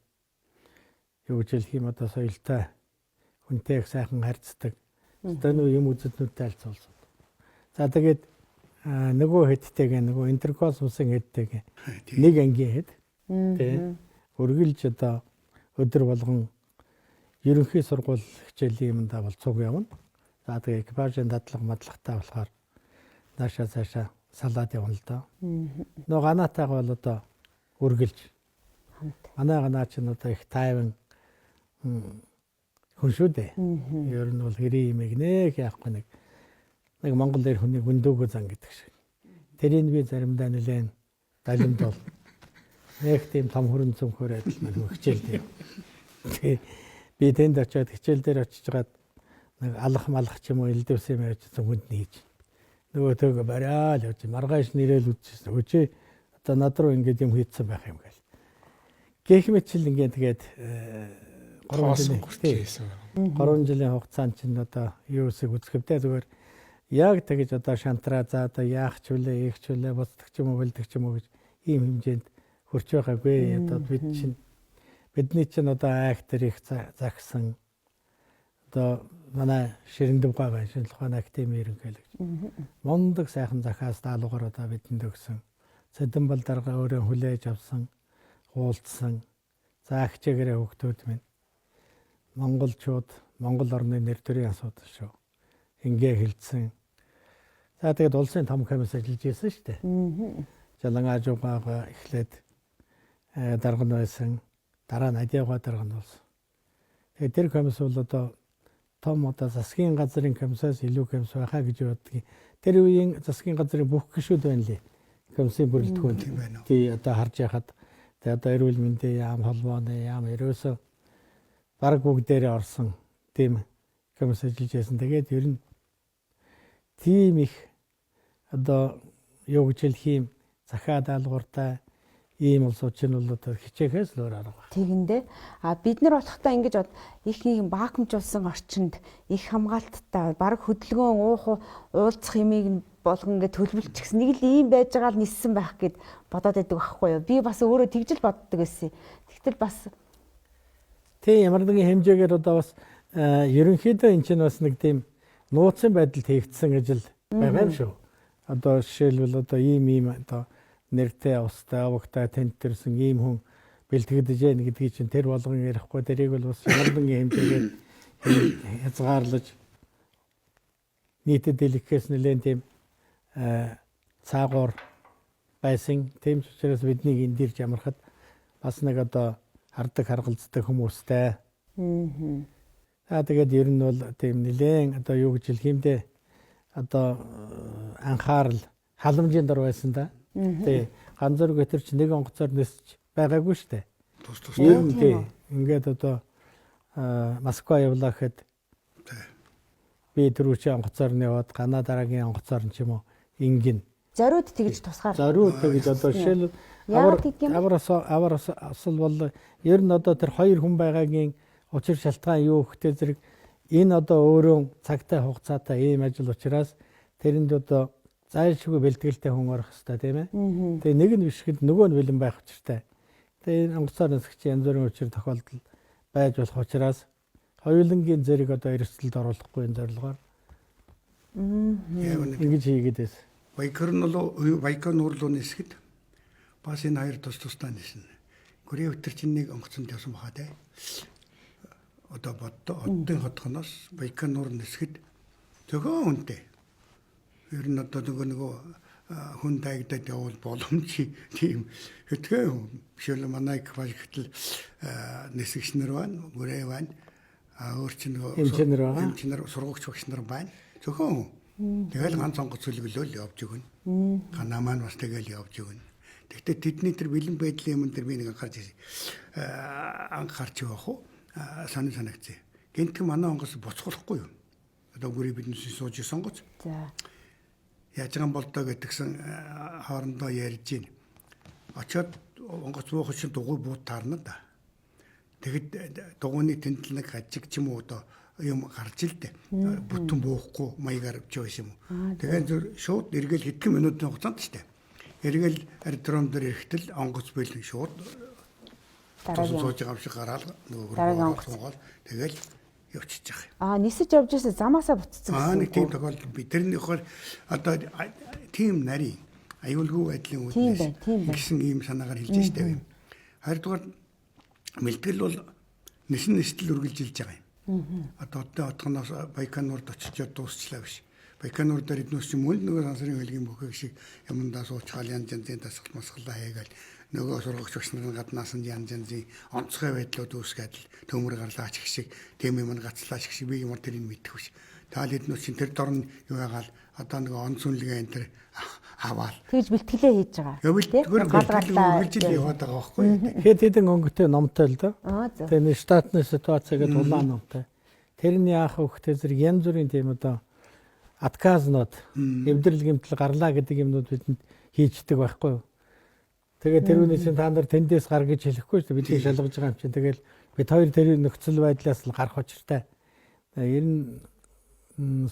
юу гэж хэлэх юм одоо соёлтой хүнтэй их сайхан харьцдаг Одоо юм үзэднүүдтэй харьцуулсан. За тэгээд нөгөө хэдтэйгээ нөгөө интеркосмосын хэдтэйгээ нэг ангийн хэд тий үргэлж одоо өдөр болгон ерөнхий сургууль хичээлийн юмдаа бол цуг явна. За тэгээд экипажийн дадлага мадлагтай болохоор цаашаа салаад явна л доо. Нөгөө ганаатайгаа бол одоо үргэлж манай ганаа ч одоо их тайван хүн шүү дээ. Ер нь бол хэрэг юм нэг яахгүй нэг Монгол эр хүний гүндүүгөө зан гэдэг шиг. Тэрийг би заримдаа нэлээд далимд бол нэг тийм том хөрөн цөмхөр адил нэг хичээлтэй. Би тэнд очиод хичээл дээр очиж жагаад нэг алах малах ч юм уу элдвсэн юм яаж зөвхөнд нээж. Нөгөө төг бараал явж маргааш нэрэл үзчихсэн. Өчөө одоо над руу ингэж юм хийцэн байх юм гээл. Гэх мэтчил ингээд тэгээд 3 жилийн хугацаанд чинь одоо юу үсэг үзэхвдээ зүгээр яг тэгэж одоо шантраа за одоо яах ч үлээ, ийх ч үлээ, буцдаг ч юм уу, бэлдэг ч юм уу гэж ийм хэмжээнд хүрч байгаагүй. Одоо бидний чинь одоо актер их загсан одоо манай Ширэндэв гаваа шинжлэх ухааны академи ерөнхийлөгч. Мондөг сайхан захаас даалгавар одоо бидэнд өгсөн. Сэдэн бол дарга өөрөө хүлээж авсан, хуулцсан. За хичээгээрээ хөгтөөд минь монголчууд Монгол орны нэр төрийн асуудал шүү. Ингээ хэлсэн. За тэгээд улсын том комисс ажиллаж байсан шүү дээ. Жалан ажуугаага эхлээд дарга нь байсан. Дараа нь адиага дарга нь болсон. Тэгээд тэр комисс бол одоо том одоо засгийн газрын комиссаас илүү комисс байхаа гэж боддгийг. Тэр үеийн засгийн газрын бүх гишүүд байна лээ. Комиссийн бүрэлдэхүүн тийм байна. Тий одоо харж яхад тэгээд одоо эрүүл мэндийн яам, холбооны яам ерөөсөө бараг бүгдээрээ орсон тийм комисс ажиллаж байсан. Тэгээд ер нь тийм их одоо юу гэж хэлэх юм захаа даалгавартай ийм улсууд чинь бол одоо хичээхээс л өөр арга байна. Тэгэндээ бид нар болохтой ингэж их нэг вакуумжуулсан орчинд их хамгаалттай бараг хөдөлгөөн уулзах юмыг болгон ингэ төлөвлөчихсөн нэг л ийм байж байгаа л ниссэн байх гэд бодоод байдаг байхгүй юу. Би бас өөрөө тэгж л боддог байсан. Тэгтэл бас тийм ямар нэгэн хэмжээгээр одоо бас ерөнхийдөө эн чинь бас нэг тийм нууцын байдалд хийгдсэн ажил байгаа юм шүү. Одоо жишээлбэл одоо ийм одоо нэртэй устай авагтай тентэрсэн ийм хүн бэлтгэдэж яах гэдгийг чинь тэр болгон ярихгүй тэрийг бол бас ямар нэгэн хэмжээгээр хязгаарлаж нийтэд дэлгэхээс нэлээд тийм цаагуур байсан. Тийм ч учраас бидний энэ дэрж ямархад бас нэг одоо хардаг харгалздаг хүмүүстэй. Тэгээд ер нь бол тийм нэлээд одоо юу гэж хэлэх юм дээ. Одоо анхаарал халамжийн дор байсан да. Тий. Ганцаар гэтэр чи нэг онгоцоор нисч байгаагүй шүү дээ. Тус. Ингээд одоо Москва явлаа гэхэд би түрүүчийн онгоцоор нь яваад ганаа дараагийн онгоцоор нь ч юм уу ингэн. Зориуд тэгж тусгаар. Зориуд тэгж одоо жишээл авар асал бол ер нь одоо тэр хоёр хүн байгаагийн учир шалтгаан юу гэхтэй зэрэг энэ одоо өөрөө цагтай хугацаатай ийм ажил учраас тэрэнд одоо зайлшгүй бэлтгэлтэй хүн орох хэрэгтэй тийм ээ. Тэгээ нэг нь бишгэд нөгөө нь бэлэн байх учиртай. Тэгээ онгоцоор нисгч янз бүрийн учир тохиолдол байж болох учраас хоёулангийн зэрэг одоо эрсдэлд оруулахгүй энэ зорилгоор ингэж хийгээд байсан. Байкон урлуу нисгэд бас энэ хоёр тусдаа нисэн. Гүрээ өтер чинь нэг онгоцонд явсан баха те. Одоо оддын хотгоноос Байкон нуур нисгэд зөөхөн хүнтэй. Ер нь одоо нөгөө хүн тайгдаад явал боломж тийм хэдхэн хүн бишэл манай экипаж гэтэл нисгчнэр байна, гүрээ байна. Өөр чинь эмчнэр сургуугч багш нар байна. Зөөхөн хүн. Тэгэл ганц онгоц үлгэлөөл явж өгнө. Ганаа маань бас тэгэл явж өгнө. Гэхдээ тэдний тэр бэлэн байдлын юм дээр би нэг анхаарч явах уу? Санагдсан. Гэнтхэн манай онгоц буцахгүй юу? Одоо гүрээ биднээс сууж сонгоц. За. Яаж гам болдоо гэдгсэн хоорондоо ярьж гин. Очоод онгоц буух чинь дугуй бууд таарна да. Тэгэд дугуйны тэнд нэг хажиг ч юм уу одоо юм гарч ил дээ. Бүтэн буухгүй маягаар авч байсан юм уу. Тэгээд шууд эргэл хэдхэн минутын хугацаанд штэ. Эргэл аэродром дээр ирэхтэл онгоц бэлэн шууд сууж байгаа юм шиг гараал нөгөө хөргөөл тэгэл явчихж байгаа юм. Нисэж явж ирсэн замаасаа буцсан Нэг тийм тохиолдол би тэрнийхээ одоо тийм нарийн аюулгүй байдлын үүднээс гэсэн ийм санаагаар хэлж штэ юм. Хоёрдугаар мэлтгэл бол нистэл үргэлжилж байгаа юм. Одоо отгоноос Байконурд очиж дуусчлаа биш. Байконур дээр эднээс ч мөн нөгөө сансрын хөлгийн бүхэг шиг юмдаа суучгаал янз янзын дасгал масгалаа хийгээл нөгөө сургагч багш нарын гаднаас нь янз янзын онцгой байдлууд үүсгээд төмөр гарлаач гэх шиг тийм юм гацлаач гэх шиг би ямар тэрийг мэдэх биш. Таал эднээс чинь тэр дорн юу яагаал одоо нөгөө он сүнлэгээ энэ тэр аваал. Тэгж бэлтгэлээ хийж байгаа. Галгалаа үргэлжил яваад байгаа байхгүй. Хэд хэдэн өнгөтэй номтой л доо. За. Тэр штатны ситуац гэдэг улаан номтой. Тэрний яах вөхтэй зэрэг янз бүрийн тийм одоо отказнууд эвдрэл гэмтэл гарлаа гэдэг юмнууд бидэнд хийждэг байхгүй юу. Тэгээд тэрүүний чинь та нар тэндээс гар гэж хэлэхгүй шүү дээ. Бидний шалгаж байгаа юм чинь. Тэгэл бид хоёр тэр нөхцөл байдлаас л гарах учиртай. Ер нь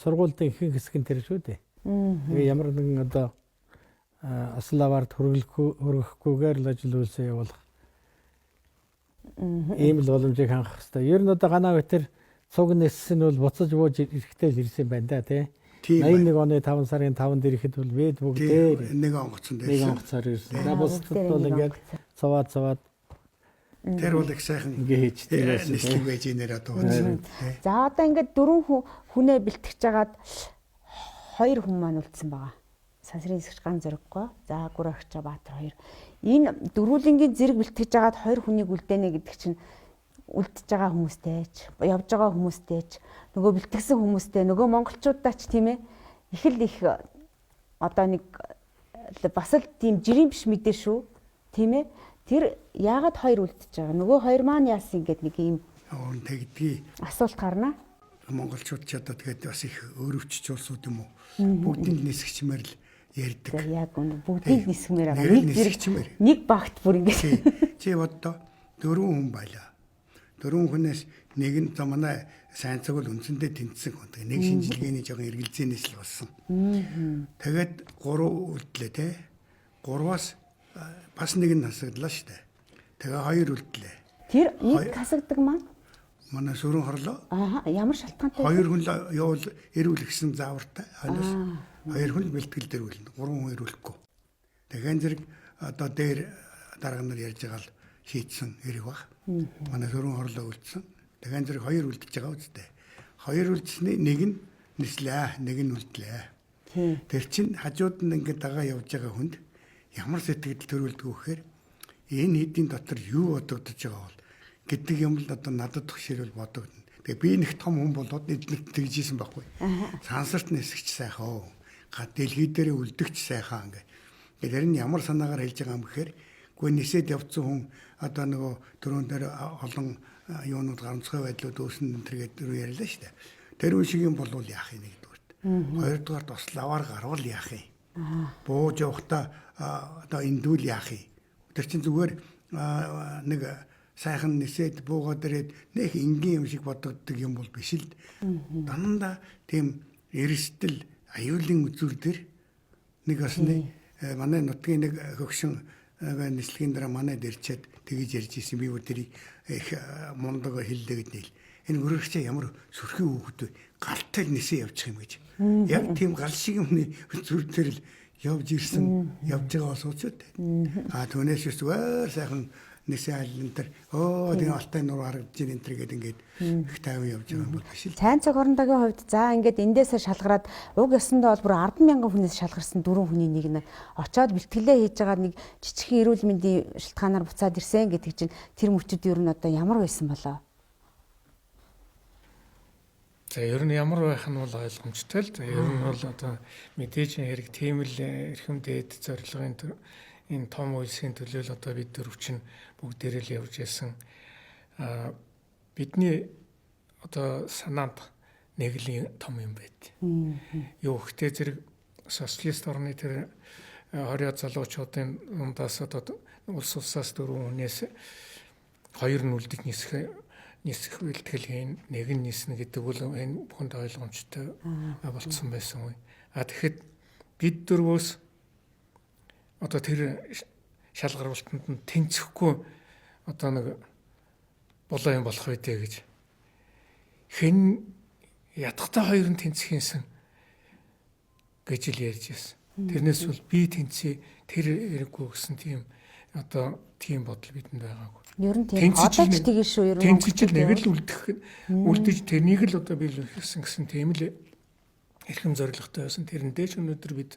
сургуулийн ихэнх хэсэг нь тэр шүү дээ. Тэгээ ямар нэгэн одоо асал аваард хөргөхгүйгээр л ажил үйлсээ явуулах. Ийм л боломжийг хангах хэрэгтэй. Ер нь одоо ганаа битэр цуг нэссэн нь бол буцаж бууж ирэхтэй л ирсэн байна да тий. 81 оны 5 сарын 5-нд ирэхэд бол бид бүгдээ нэг онгоцсон дээр. Нэг онгоцоор ирсэн. Бусдад бол ингээд цаваад тэр бол их сайхан ингээд хийжтэй нэслэг байж нэр одоо байна. За одоо ингээд 4 хүнээ бэлтгэж жагаад 2 хүн маань үлдсэн байгаа. Сансрын эсгч ган зөрөггүй. За гүр агчаа Баатар 2. Энэ дөрвөлнгийн зэрэг бэлтгэж жагаад 2 хүнийг үлдээнэ гэдэг чинь үлдчихэж байгаа хүмүүстэйч, явж байгаа хүмүүстэйч, нөгөө бэлтгэсэн хүмүүстэй, нөгөө монголчуудаач тийм ээ. Их л их одоо нэг бас л тийм жирийн биш мэдээ шүү. Тийм ээ. Тэр яагаад 2 үлдчихэж байгаа? Нөгөө 2 маань яасан гэдэг нэг ийм тэгдгий асуулт гарна. Монголчууд ч одоо тэгээд бас их өөрөвчч улсууд юм уу? Бүгдийг нисгчмээр л ярьдаг. Яг үнэ бүгдийг нисгмээр байгаа. Нэг багт бүр ингэж. Чи боддоо 4 хүн байлаа. 4 хүнээс нэг нь за манай сайн цаг бол үндсэндээ тэнцсэн хүн. Нэг шинжилгээний жоохон эргэлзээнээс л болсон. Тэгээд 3 үлдлээ те. 3-аас бас нэг нь хасагдлаа шүү дээ. Тэгээ 2 үлдлээ. Тэр нэг хасагдаг маань манай сүрэн хорлоо. Ямар шалтгаантай? 2 хүн л явал эрүүл гэсэн заавартай. Хойноос 2 хүн бэлтгэл дээр үлдэн. 3 хүн эрүүлэхгүй. Тэгэхээр зэрэг одоо дээр дарга нар ярьж байгаа л шийдсэн хэрэг баг. Манай сүрэн хорлоо үлдсэн. Тэгэхээр зэрэг 2 үлдчихэж байгаа үстэй. 2 үлдсэний нэг нь нислээ, нэг нь үлдлээ. Тэр чинь хажууд нь ингээд дагаа явж байгаа хүнд ямар сэтгэл төрүүлдэг вэ гэхээр энэ хэдийн дотор юу бодогдож байгаа бол гэдэг юм л одоо надад төгшөрөл бодогдно. Тэгээ би нэг том хүн болоод эднэрт тэгжсэн байхгүй. Сансарт нисгч сайхан. Дэлхий дээр үлдэгч сайхан ингээд. Тэр нь ямар санаагаар хэлж байгаа юм гэхээр үгүй нисээд явцсан хүн одоо нөгөө түрүүн дээр олон юунууд ганцхан байдлууд үүснэ тэргээд дөрөв ярьлаа шүү дээ. Тэр үе шиг юм болвол яах юм нэгдүгээрт. Хоёрдугаар тославаар гарвал яах юм. Бууж явахдаа одоо эндүүл яах юм. Тэр чинь зүгээр нэг сайхан нисээд буугаад ирээд нэг энгийн юм шиг бодогддог юм бол биш л. Дандаа тийм эрсдэл аюулын үзүүр дээр нэг бас манай нутгийн нэг хөгшин нислэгийн дараа манайд ирчээд тэгж ярьж ирсэн би тэрийг их мундаг хэллээгээд нээл. Энэ өргөчтэй ямар сөрхий хүүхэд вэ? Галтай нисээ явчих юм гэж. Яг тийм гал шиг юмны зүр дээр л явж ирсэн явж байгаа суучууд. Түүнээс зүгээр сайхан нисээ аль энэ тийм алтай нур харагдаж энэ гэдэг ингээд их тайван явж байгаа юм бол биш л. Цайн цаг хоорондогийн хувьд за ингээд эндээсээ шалгараад уг ёсондоо бол бүр 10,000 хүнээс шалгарсан 4 хүний нэг нь очоод бэлтгэлээ хийж байгаа нэг жижигхэн эрүүл мэндийн шалтгаанаар буцаад ирсэн гэдэг чинь тэр мөчөд ер нь одоо ямар байсан болоо? За ер нь ямар байх нь бол ойлгомжтой л. Ер нь бол одоо мэдээж хэрэг тийм л эрхэм дээд зорилгын энэ том үйлсийн төлөө л одоо бид нар хүчин бүгдээрээ л явж ясан. Бидний одоо санаанд нэг л том юм байд. Юу ихтэй зэрэг социалист орны тэр 20 залуучуудын дундаас одоо улс улсаас 4 хүнээс 2 нь үлдэх нисэх бэлтгэл хийн, нэг нь ниснэ гэдэг бол энэ бүхэнд ойлгомжтой болцсон байсан үе. Тэгэхэд бид дөрвөөс одоо тэр шалгаруултанд нь тэнцэхгүй одоо нэг болоо юм болох үедээ гэж. хэн ядахтай хоёр нь тэнцхийнсэн гэж л ярьж байсан. Тэрнээс бол би тэнцээ тэр хэрэггүй гэсэн тийм одоо тийм бодол бидэнд байгаагүй. Ер нь тийм одоо ч тийм шүү ер нь. Тэнцэж нэг л үлдэж тэрнийг л одоо биелүүлсэн гэсэн тийм л эрхэм зоригтой байсан. Тэрэндээ ч өнөөдөр бид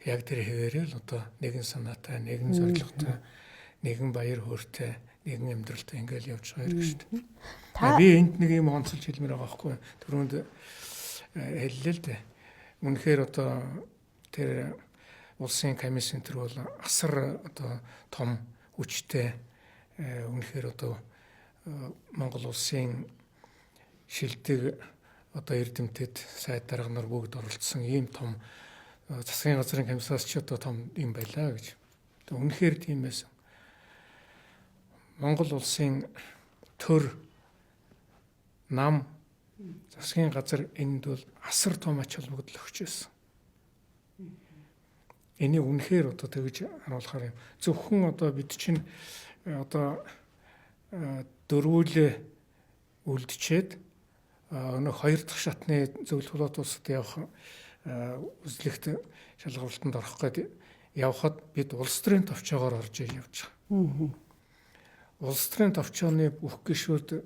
яг тэр хэвээрээ л одоо нэгэн санаатай, нэгэн зоригтой, нэгэн баяр хөөртэй, нэгэн амьдралтай ингээл явж байгаа хэрэг шүү дээ. Би энд нэг юм онцолж хэлмээр байгаа байхгүй. Түрүүнд хэллээ л дээ. Үнэхээр одоо тэр улсын комиссийн тэр бол асар одоо том хүчтэй үнэхээр одоо Монгол улсын шилдэг одоо эрдэмтэд сайд дарга нар бүгд оролцсон ийм том засгийн газрын комиссаас ч одоо том юм байлаа гэж. Тэгээ үнэхээр тийм байсан. Монгол улсын төр нам засгийн газар энд бол асар том ач холбогдол өгч байсан. Энийг үнэхээр одоо тэгж харуулахаар юм. Зөвхөн одоо бид чинь одоо дөрвөлээ үлдчихэд өнөө хоёр дахь шатны зөвлөх болоод улсад явах үзлэгт шалгуултанд орох гээд явхад бид улс төрийн товчоогоор орж явж байгаа. Улс төрийн товчооны бүх гишүүд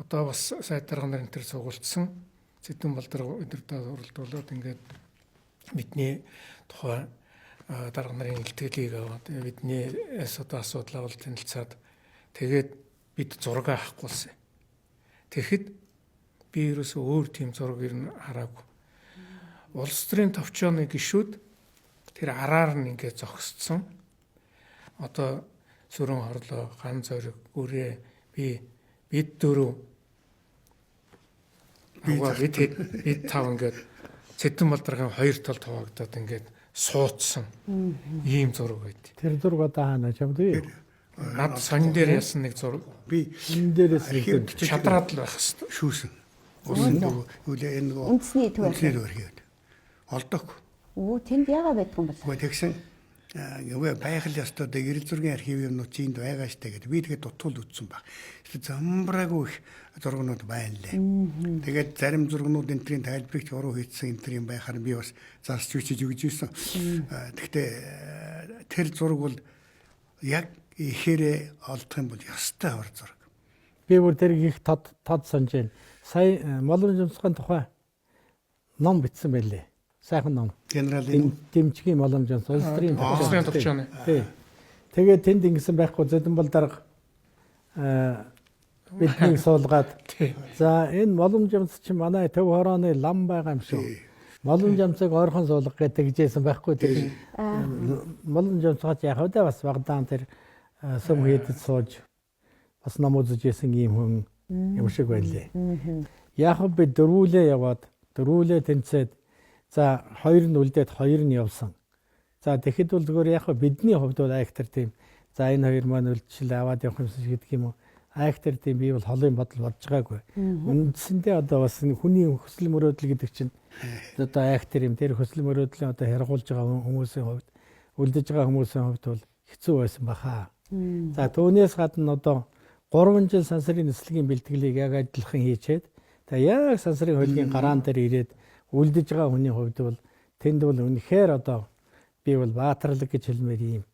одоо бас сайд дарга нарын тэр цугулдсан Сэдэн Балдар өдөртөө уралдуулаад ингээд бидний тухай дарга нарын илтгэлийг аваад бидний одоо асуудлаа бол танилцаад тэгээд бид зураг авахгүйсэн. Тэгэхэд би ерөөсөө өөр тийм зураг ер нь хараагүй. Улс төрийн товчооны гишүүд тэр араар нь ингээд зогсцсон. Одоо Сүрэн хорлоо, Ган зориг, Гүрээ, бид дөрөв бид тав ингээд Сэдэн Балдаргийн хоёр тал хуваагдаад ингээд суудсан ийм зураг байд. Тэр зураг одоо хаана чамд вэ? Над сонин дээр ясан нэг зураг. Би энэ дээрээс чадраад л байх хэвээр. шүүсэн. Энэ үндэсний төв архивд. Олдохгүй. Тэнд яага байдг юм бол? Гэхдээ тэгсэн байгаль ёстой эрэл зургийн архив юмнууд зинд байгаа штэ гэдэг. Би тэгээд дутуул үтсэн баг. Замбраагүй их зургнууд байна лээ. Тэгээд зарим зургнууд энтрийн тайлбарыг уруу хийсэн энтрийн байхаар би бас зарч үчиж өгж ирсэн. Гэхдээ тэр зураг бол яг ихээрээ олдох юм бол ёстой хор зураг. Би бүр тэр их тод санаж байна. Сая Молон Жамсгийн тухай ном бичсэн байлээ. Сайхан ном. Генералын дэмжгийн Молон Жамс улс төрийн товчооны. Тэгээд тэнд ингэсэн байхгүй Сэдэн Балдар бидний суулгаад за энэ Молон Жамс чи манай төв хорооны лам байгаа юм шүү. Молон Жамсыг ойрхон суулгах гэдэг гэжсэн байхгүй тэр Молон Жамсгаач яг хавдаа бас багдаан тэр сүм хийдэд сууж бас ном үзэж исэн юм хүн юм шиг байлээ. Яг би дөрвөлээ яваад дөрвөлээ тэнцээд за хоёр нь үлдээд хоёр нь явсан. За тэгэхэд бол зүгээр яг бидний хувьд бол айхтар тийм за энэ хоёр маань үлдчихэл аваад явах юмсан шиг гэдэг юм уу. Айхтар тийм би бол холын бодол бодож байгаагүй. Үндсэндээ одоо бас хүний хүсэл мөрөөдөл гэдэг чинь одоо айхтар юм тэр хүсэл мөрөөдлийн одоо хэрэгуулж байгаа хүмүүсийн хувьд үлдэж байгаа хүмүүсийн хувьд бол хэцүү байсан баха. За түүнээс гадна одоо 3 жил сансрын нислэгийн бэлтгэлийг яг адилхан хийчээд тэгээ яг сансрын хуулийн гараан дээр ирээд үлдэж байгаа хүний хувьд бол тэнд бол үнэхээр одоо би бол баатарлаг гэж хэлмээр юм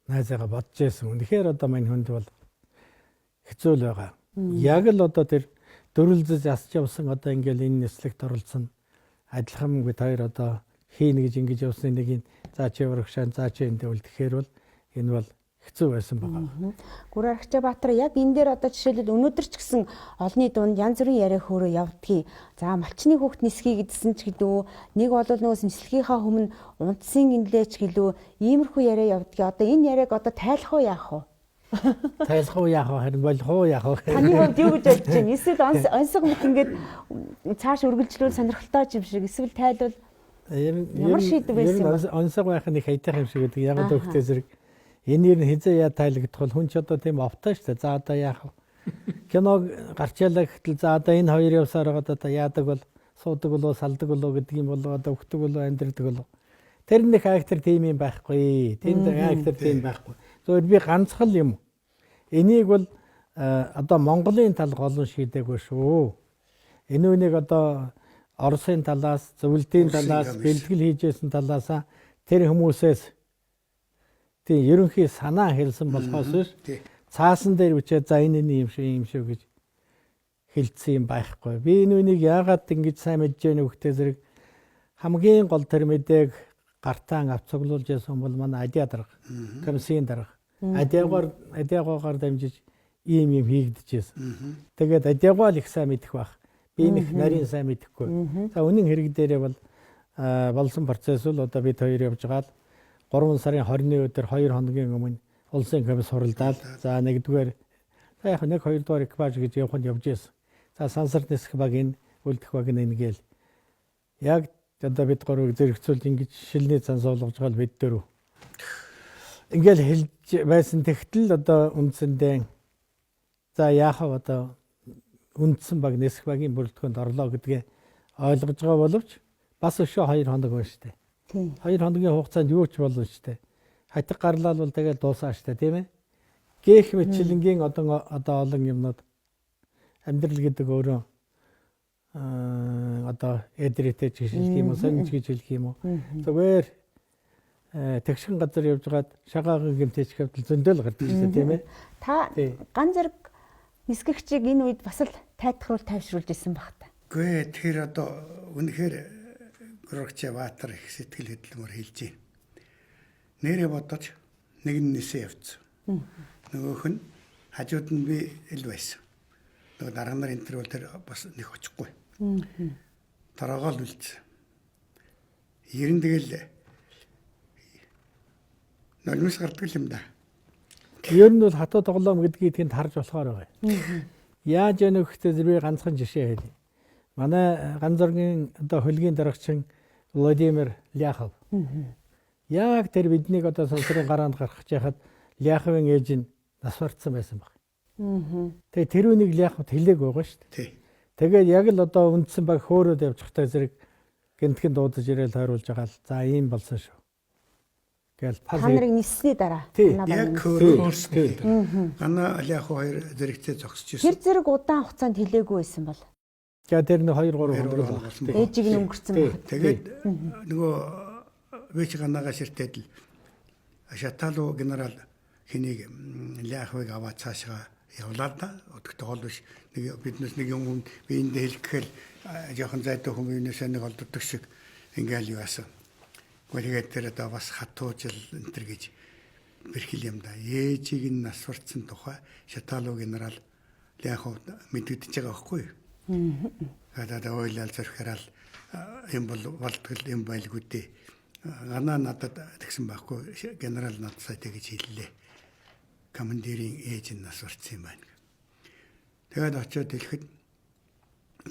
найзаагаа бодож байсан. Үнэхээр одоо мань хүнд бол хэцүү л байгаа. Яг л одоо тэр дөрвөлзөж асч явсан одоо ингээл энэ нислэгт оролцсон адилхан бид хоёр одоо хийнэ гэж ингэж явсны нэг нь за чи урагшаан за чи эндээ үлдэхээр бол энэ бол хэцүү байсан байгаа. Гүр Архичбаатар яг энэ дээр одоо жишээлбэл өнөөдөр ч гэсэн олонний дунд янз бүрийн яриа хөөрөө явдгийг. За малчны хүүхд нисхий гэдсэн ч гэлөө нэг бол нөөс нислэгийнхаа өмнө унтсын гинлээч гэлөө иймэрхүү яриа явдгийг. Одоо энэ яриаг одоо тайлах уу яах вэ? Тайлах уу яах вэ? Харин болох уу яах вэ? Таны хувьд юу гэж бодож байна? Эсвэл онцгой мэт ингээд цааш үргэлжлүүл сонирхолтой юм шиг эсвэл тайлбал ямар шийдвэр байсан бэ? Онцгой байх нь их хайтай юм шиг гэдэг. Яг л өгтөө зэрэг энэ нь хизээ яа тайлагдах бол хүн ч одоо тийм овтой шүү дээ. За одоо яах вэ? Кино гарчаалаа гэтэл за одоо энэ хоёр явсаар байгаа одоо яадаг бол суудаг болоо салдаг болоо гэдэг юм болоо одоо өгдөг болоо амьдрдаг болоо. Тэр нэг актер тийм юм байхгүй. Тэнд актер тийм байхгүй. Зөвхөн би ганцхан юм. Энийг бол одоо Монголын тал голон шийдээгүй шүү. Энэ үнийг одоо Оросын талаас, зөвлөдийн талаас, бэлтгэл хийжсэн талаасаа тэр хүмүүсээс тийм ерөнхий санаа хэлсэн болохоос биш цаасан дээр үчээ за энэ юм шүү гэж хэлсэн юм байхгүй. Би энэ үнийг яагаад ингэж сайн мэдж яах вэ зэрэг хамгийн гол тэр мэдээг гартаан авцоглуулж ясан бол манай адиа дарга, комиссийн дарга. Адиагоор дамжиж ийм юм хийгдэжсэн. Тэгээд адиагаа л их сайн мэдэх байх. Би нэг нарийн сайн мэдэхгүй. За үнэн хэрэг дээрээ бол болсон процесс бол одоо бид хоёр явж байгаа л 3 сарын 20-ны өдөр 2 хоногийн өмнө улсын комисс хуралдаад за нэгдүгээр яг 1-2 дугаар экипаж гэж явахд явж байсан. За сансар нисэх багийн үлдэх баг нэггээл яг одоо бид гурвыг зэрэгцүүлж ингэж шилний цан суулгаж байгаа бид дөрөв. Ингээл хэлж байсан тэгтэл одоо үндсэндээ за яахав одоо үндсэн баг нисэх багийн бүрэлдэхүүнд орлоо гэдгээ ойлгож байгаа боловч бас өшөө 2 хоног байна штэ. Тийм. 2 хоногийн хугацаанд юу ч болно штэ. Хатиг гарлал бол тэгэл дуусаа штэ тийм ээ. Гээх мэтлэнгийн одоо олон юмнууд амьдрал гэдэг өөрөө одоо эдрэтэй ч хэлэх юм уу, сонирч гэж хэлэх юм уу. Зүгээр тэгшин газар явж гаад шагаагийн гэмтэж хэвдэл зөндөл гардаг шүү тийм ээ. Та ган зэрэг нисгэгчийг энэ үед бас л тайтгаруул тайвшруулж исэн баг та. Гүй тэр одоо үнэхээр Горогча Баатар их сэтгэл хөдлөмөр хэлж байна. Нэрээ бодож нэг нь нисээ явцсан. Нөгөөх нь хажууд нь би ил байсан. Нөгөө дарга нар энэ төр бол тэр бас нэг очихгүй. Тарагаал үлдсэн. Ерэн тэгэл нулимс гардаг юм да. Ер нь бол хатуу тоглоом гэдгийг тэнд харж болохоор байгаа. Яаж яах вэ гэхээр ганцхан жишээ хэлье. Манай ганцоргийн одоо хөлгийн дарагчин Владимир Ляхов. Яг тэр биднийг одоо сансрын гараанд гаргах чахад Ляховын ээж нь нас барцсан байсан баг. Тэгээ тэр үнийг Ляховд хэлээг байгаа шүү дээ. Тэгээд яг л одоо үндсэн баг хөөрөд явчихтай зэрэг гэнтхэн дуудаж ирээл тойруулж байгаа л за ийм болсон шүү. Гэл Та нарыг ниссний дараа яг хөөрсөн. Гана Ляхов хоёр зэрэгцээ зогсож тэр ирсэн. зэрэг удаан хугацаанд хэлээгүй байсан бол тэгээд тэр нэг 2-3 хоног болсон. ээжийг нь өнгөрцөн байх. Тэгээд нөгөө вэч ганага ширтээд л Шаталу генерал хэнийг Ляховыг аваад цаашаа явлаа да. Өдөртөө гол биш. Нэг биднес нэг юм би энд хэлэхээр жоохон зайтай хүмүүнээс нэг олддог шиг ингээл юу асан. Гэхдээ тэр одоо бас хатуужил энэ төр гэж бэрхэл юм да. Ээжийг нь нас барцсан тухай Шаталу генерал Ляхов мэдэгдэж байгаа байхгүй юу? Гадаад ойлал зөрхөрал юм бол болтгол юм байлгүй дээ. Гана надад тэгсэн байхгүй генерал надад сая тэгж хэллээ. Командирийн ээж нь нас барцсан юм байна. Тэгээд очиод хэлэхэд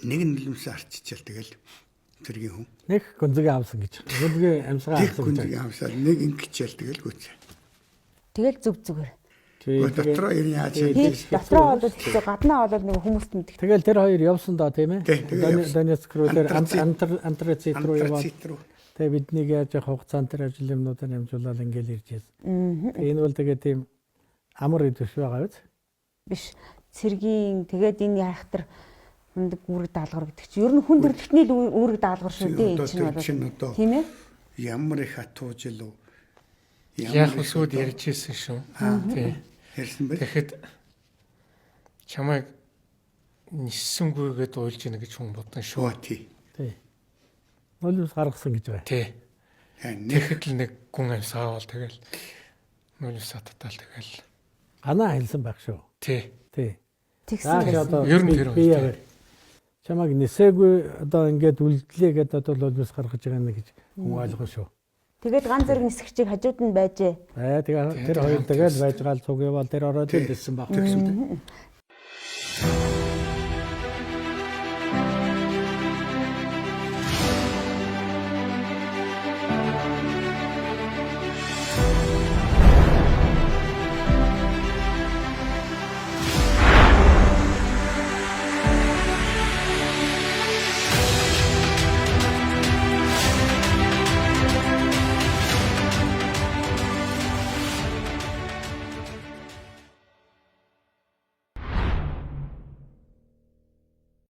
нэг нөлөөс арчичаал тэгэл зэргийн хүн. Нэг гүнзгий авсан гэж. Гүнзгий амьсгаа авсан. Гүнзгий авсаар нэг ингэчээл тэгэл гүц. Тэгэл зүг зүгээр. Дотроо ирэн яаж Хийж дотроо болоод хэвээ гаднаа болоод нэг хүмүүст мэддэг. Тэгэл тэр хоёр явсан доо тийм ээ. Донецк руу тэр антрацит руу яваад. Тэгээ биднийг яаж явах хугацаанд тэр ажил юмнуудаар амжуулаад ингээл ирж байсан. Энэ бол тэгээ тийм амар идэвш байгаа биз? Биш. Цэргийн тэгээд энэ яахтар хүндэг үүрэг даалгавар гэдэг чинь ер нь хүн төрөлхтний үүрэг даалгавар шүү дээ. Энэ чинь бол тийм ээ. Ямар их хатуужил уу? Яг усуд ярьжсэн шүү. Тийм. Ярьсан байх. Тэгэхэд чамайг ниссэнгүйгээд уйлж ийн гэж хүн бодсон шүү. Тий. Тий. Нулимс гаргасан гэж байгаа. Тий. Тэгэхэд л нэг гүн амьс аавал тэгэл нулимс татаал тэгэл. Ганаа хэлсэн байх шүү. Тий. Тий. Тэгсэн одоо ер нь тэр би чамайг нисээгүй одоо ингээд үлдлээ гэдээ одоо нулимс гаргаж байгаа нэ гэж хүн ойлгоо шүү. тэгээд ганц зэрэг нисгэгчийг хажууд нь байжээ. Тэгээ тэр хоёр тэгэл байж гал цуг явал тэр ороод ирсэн баг.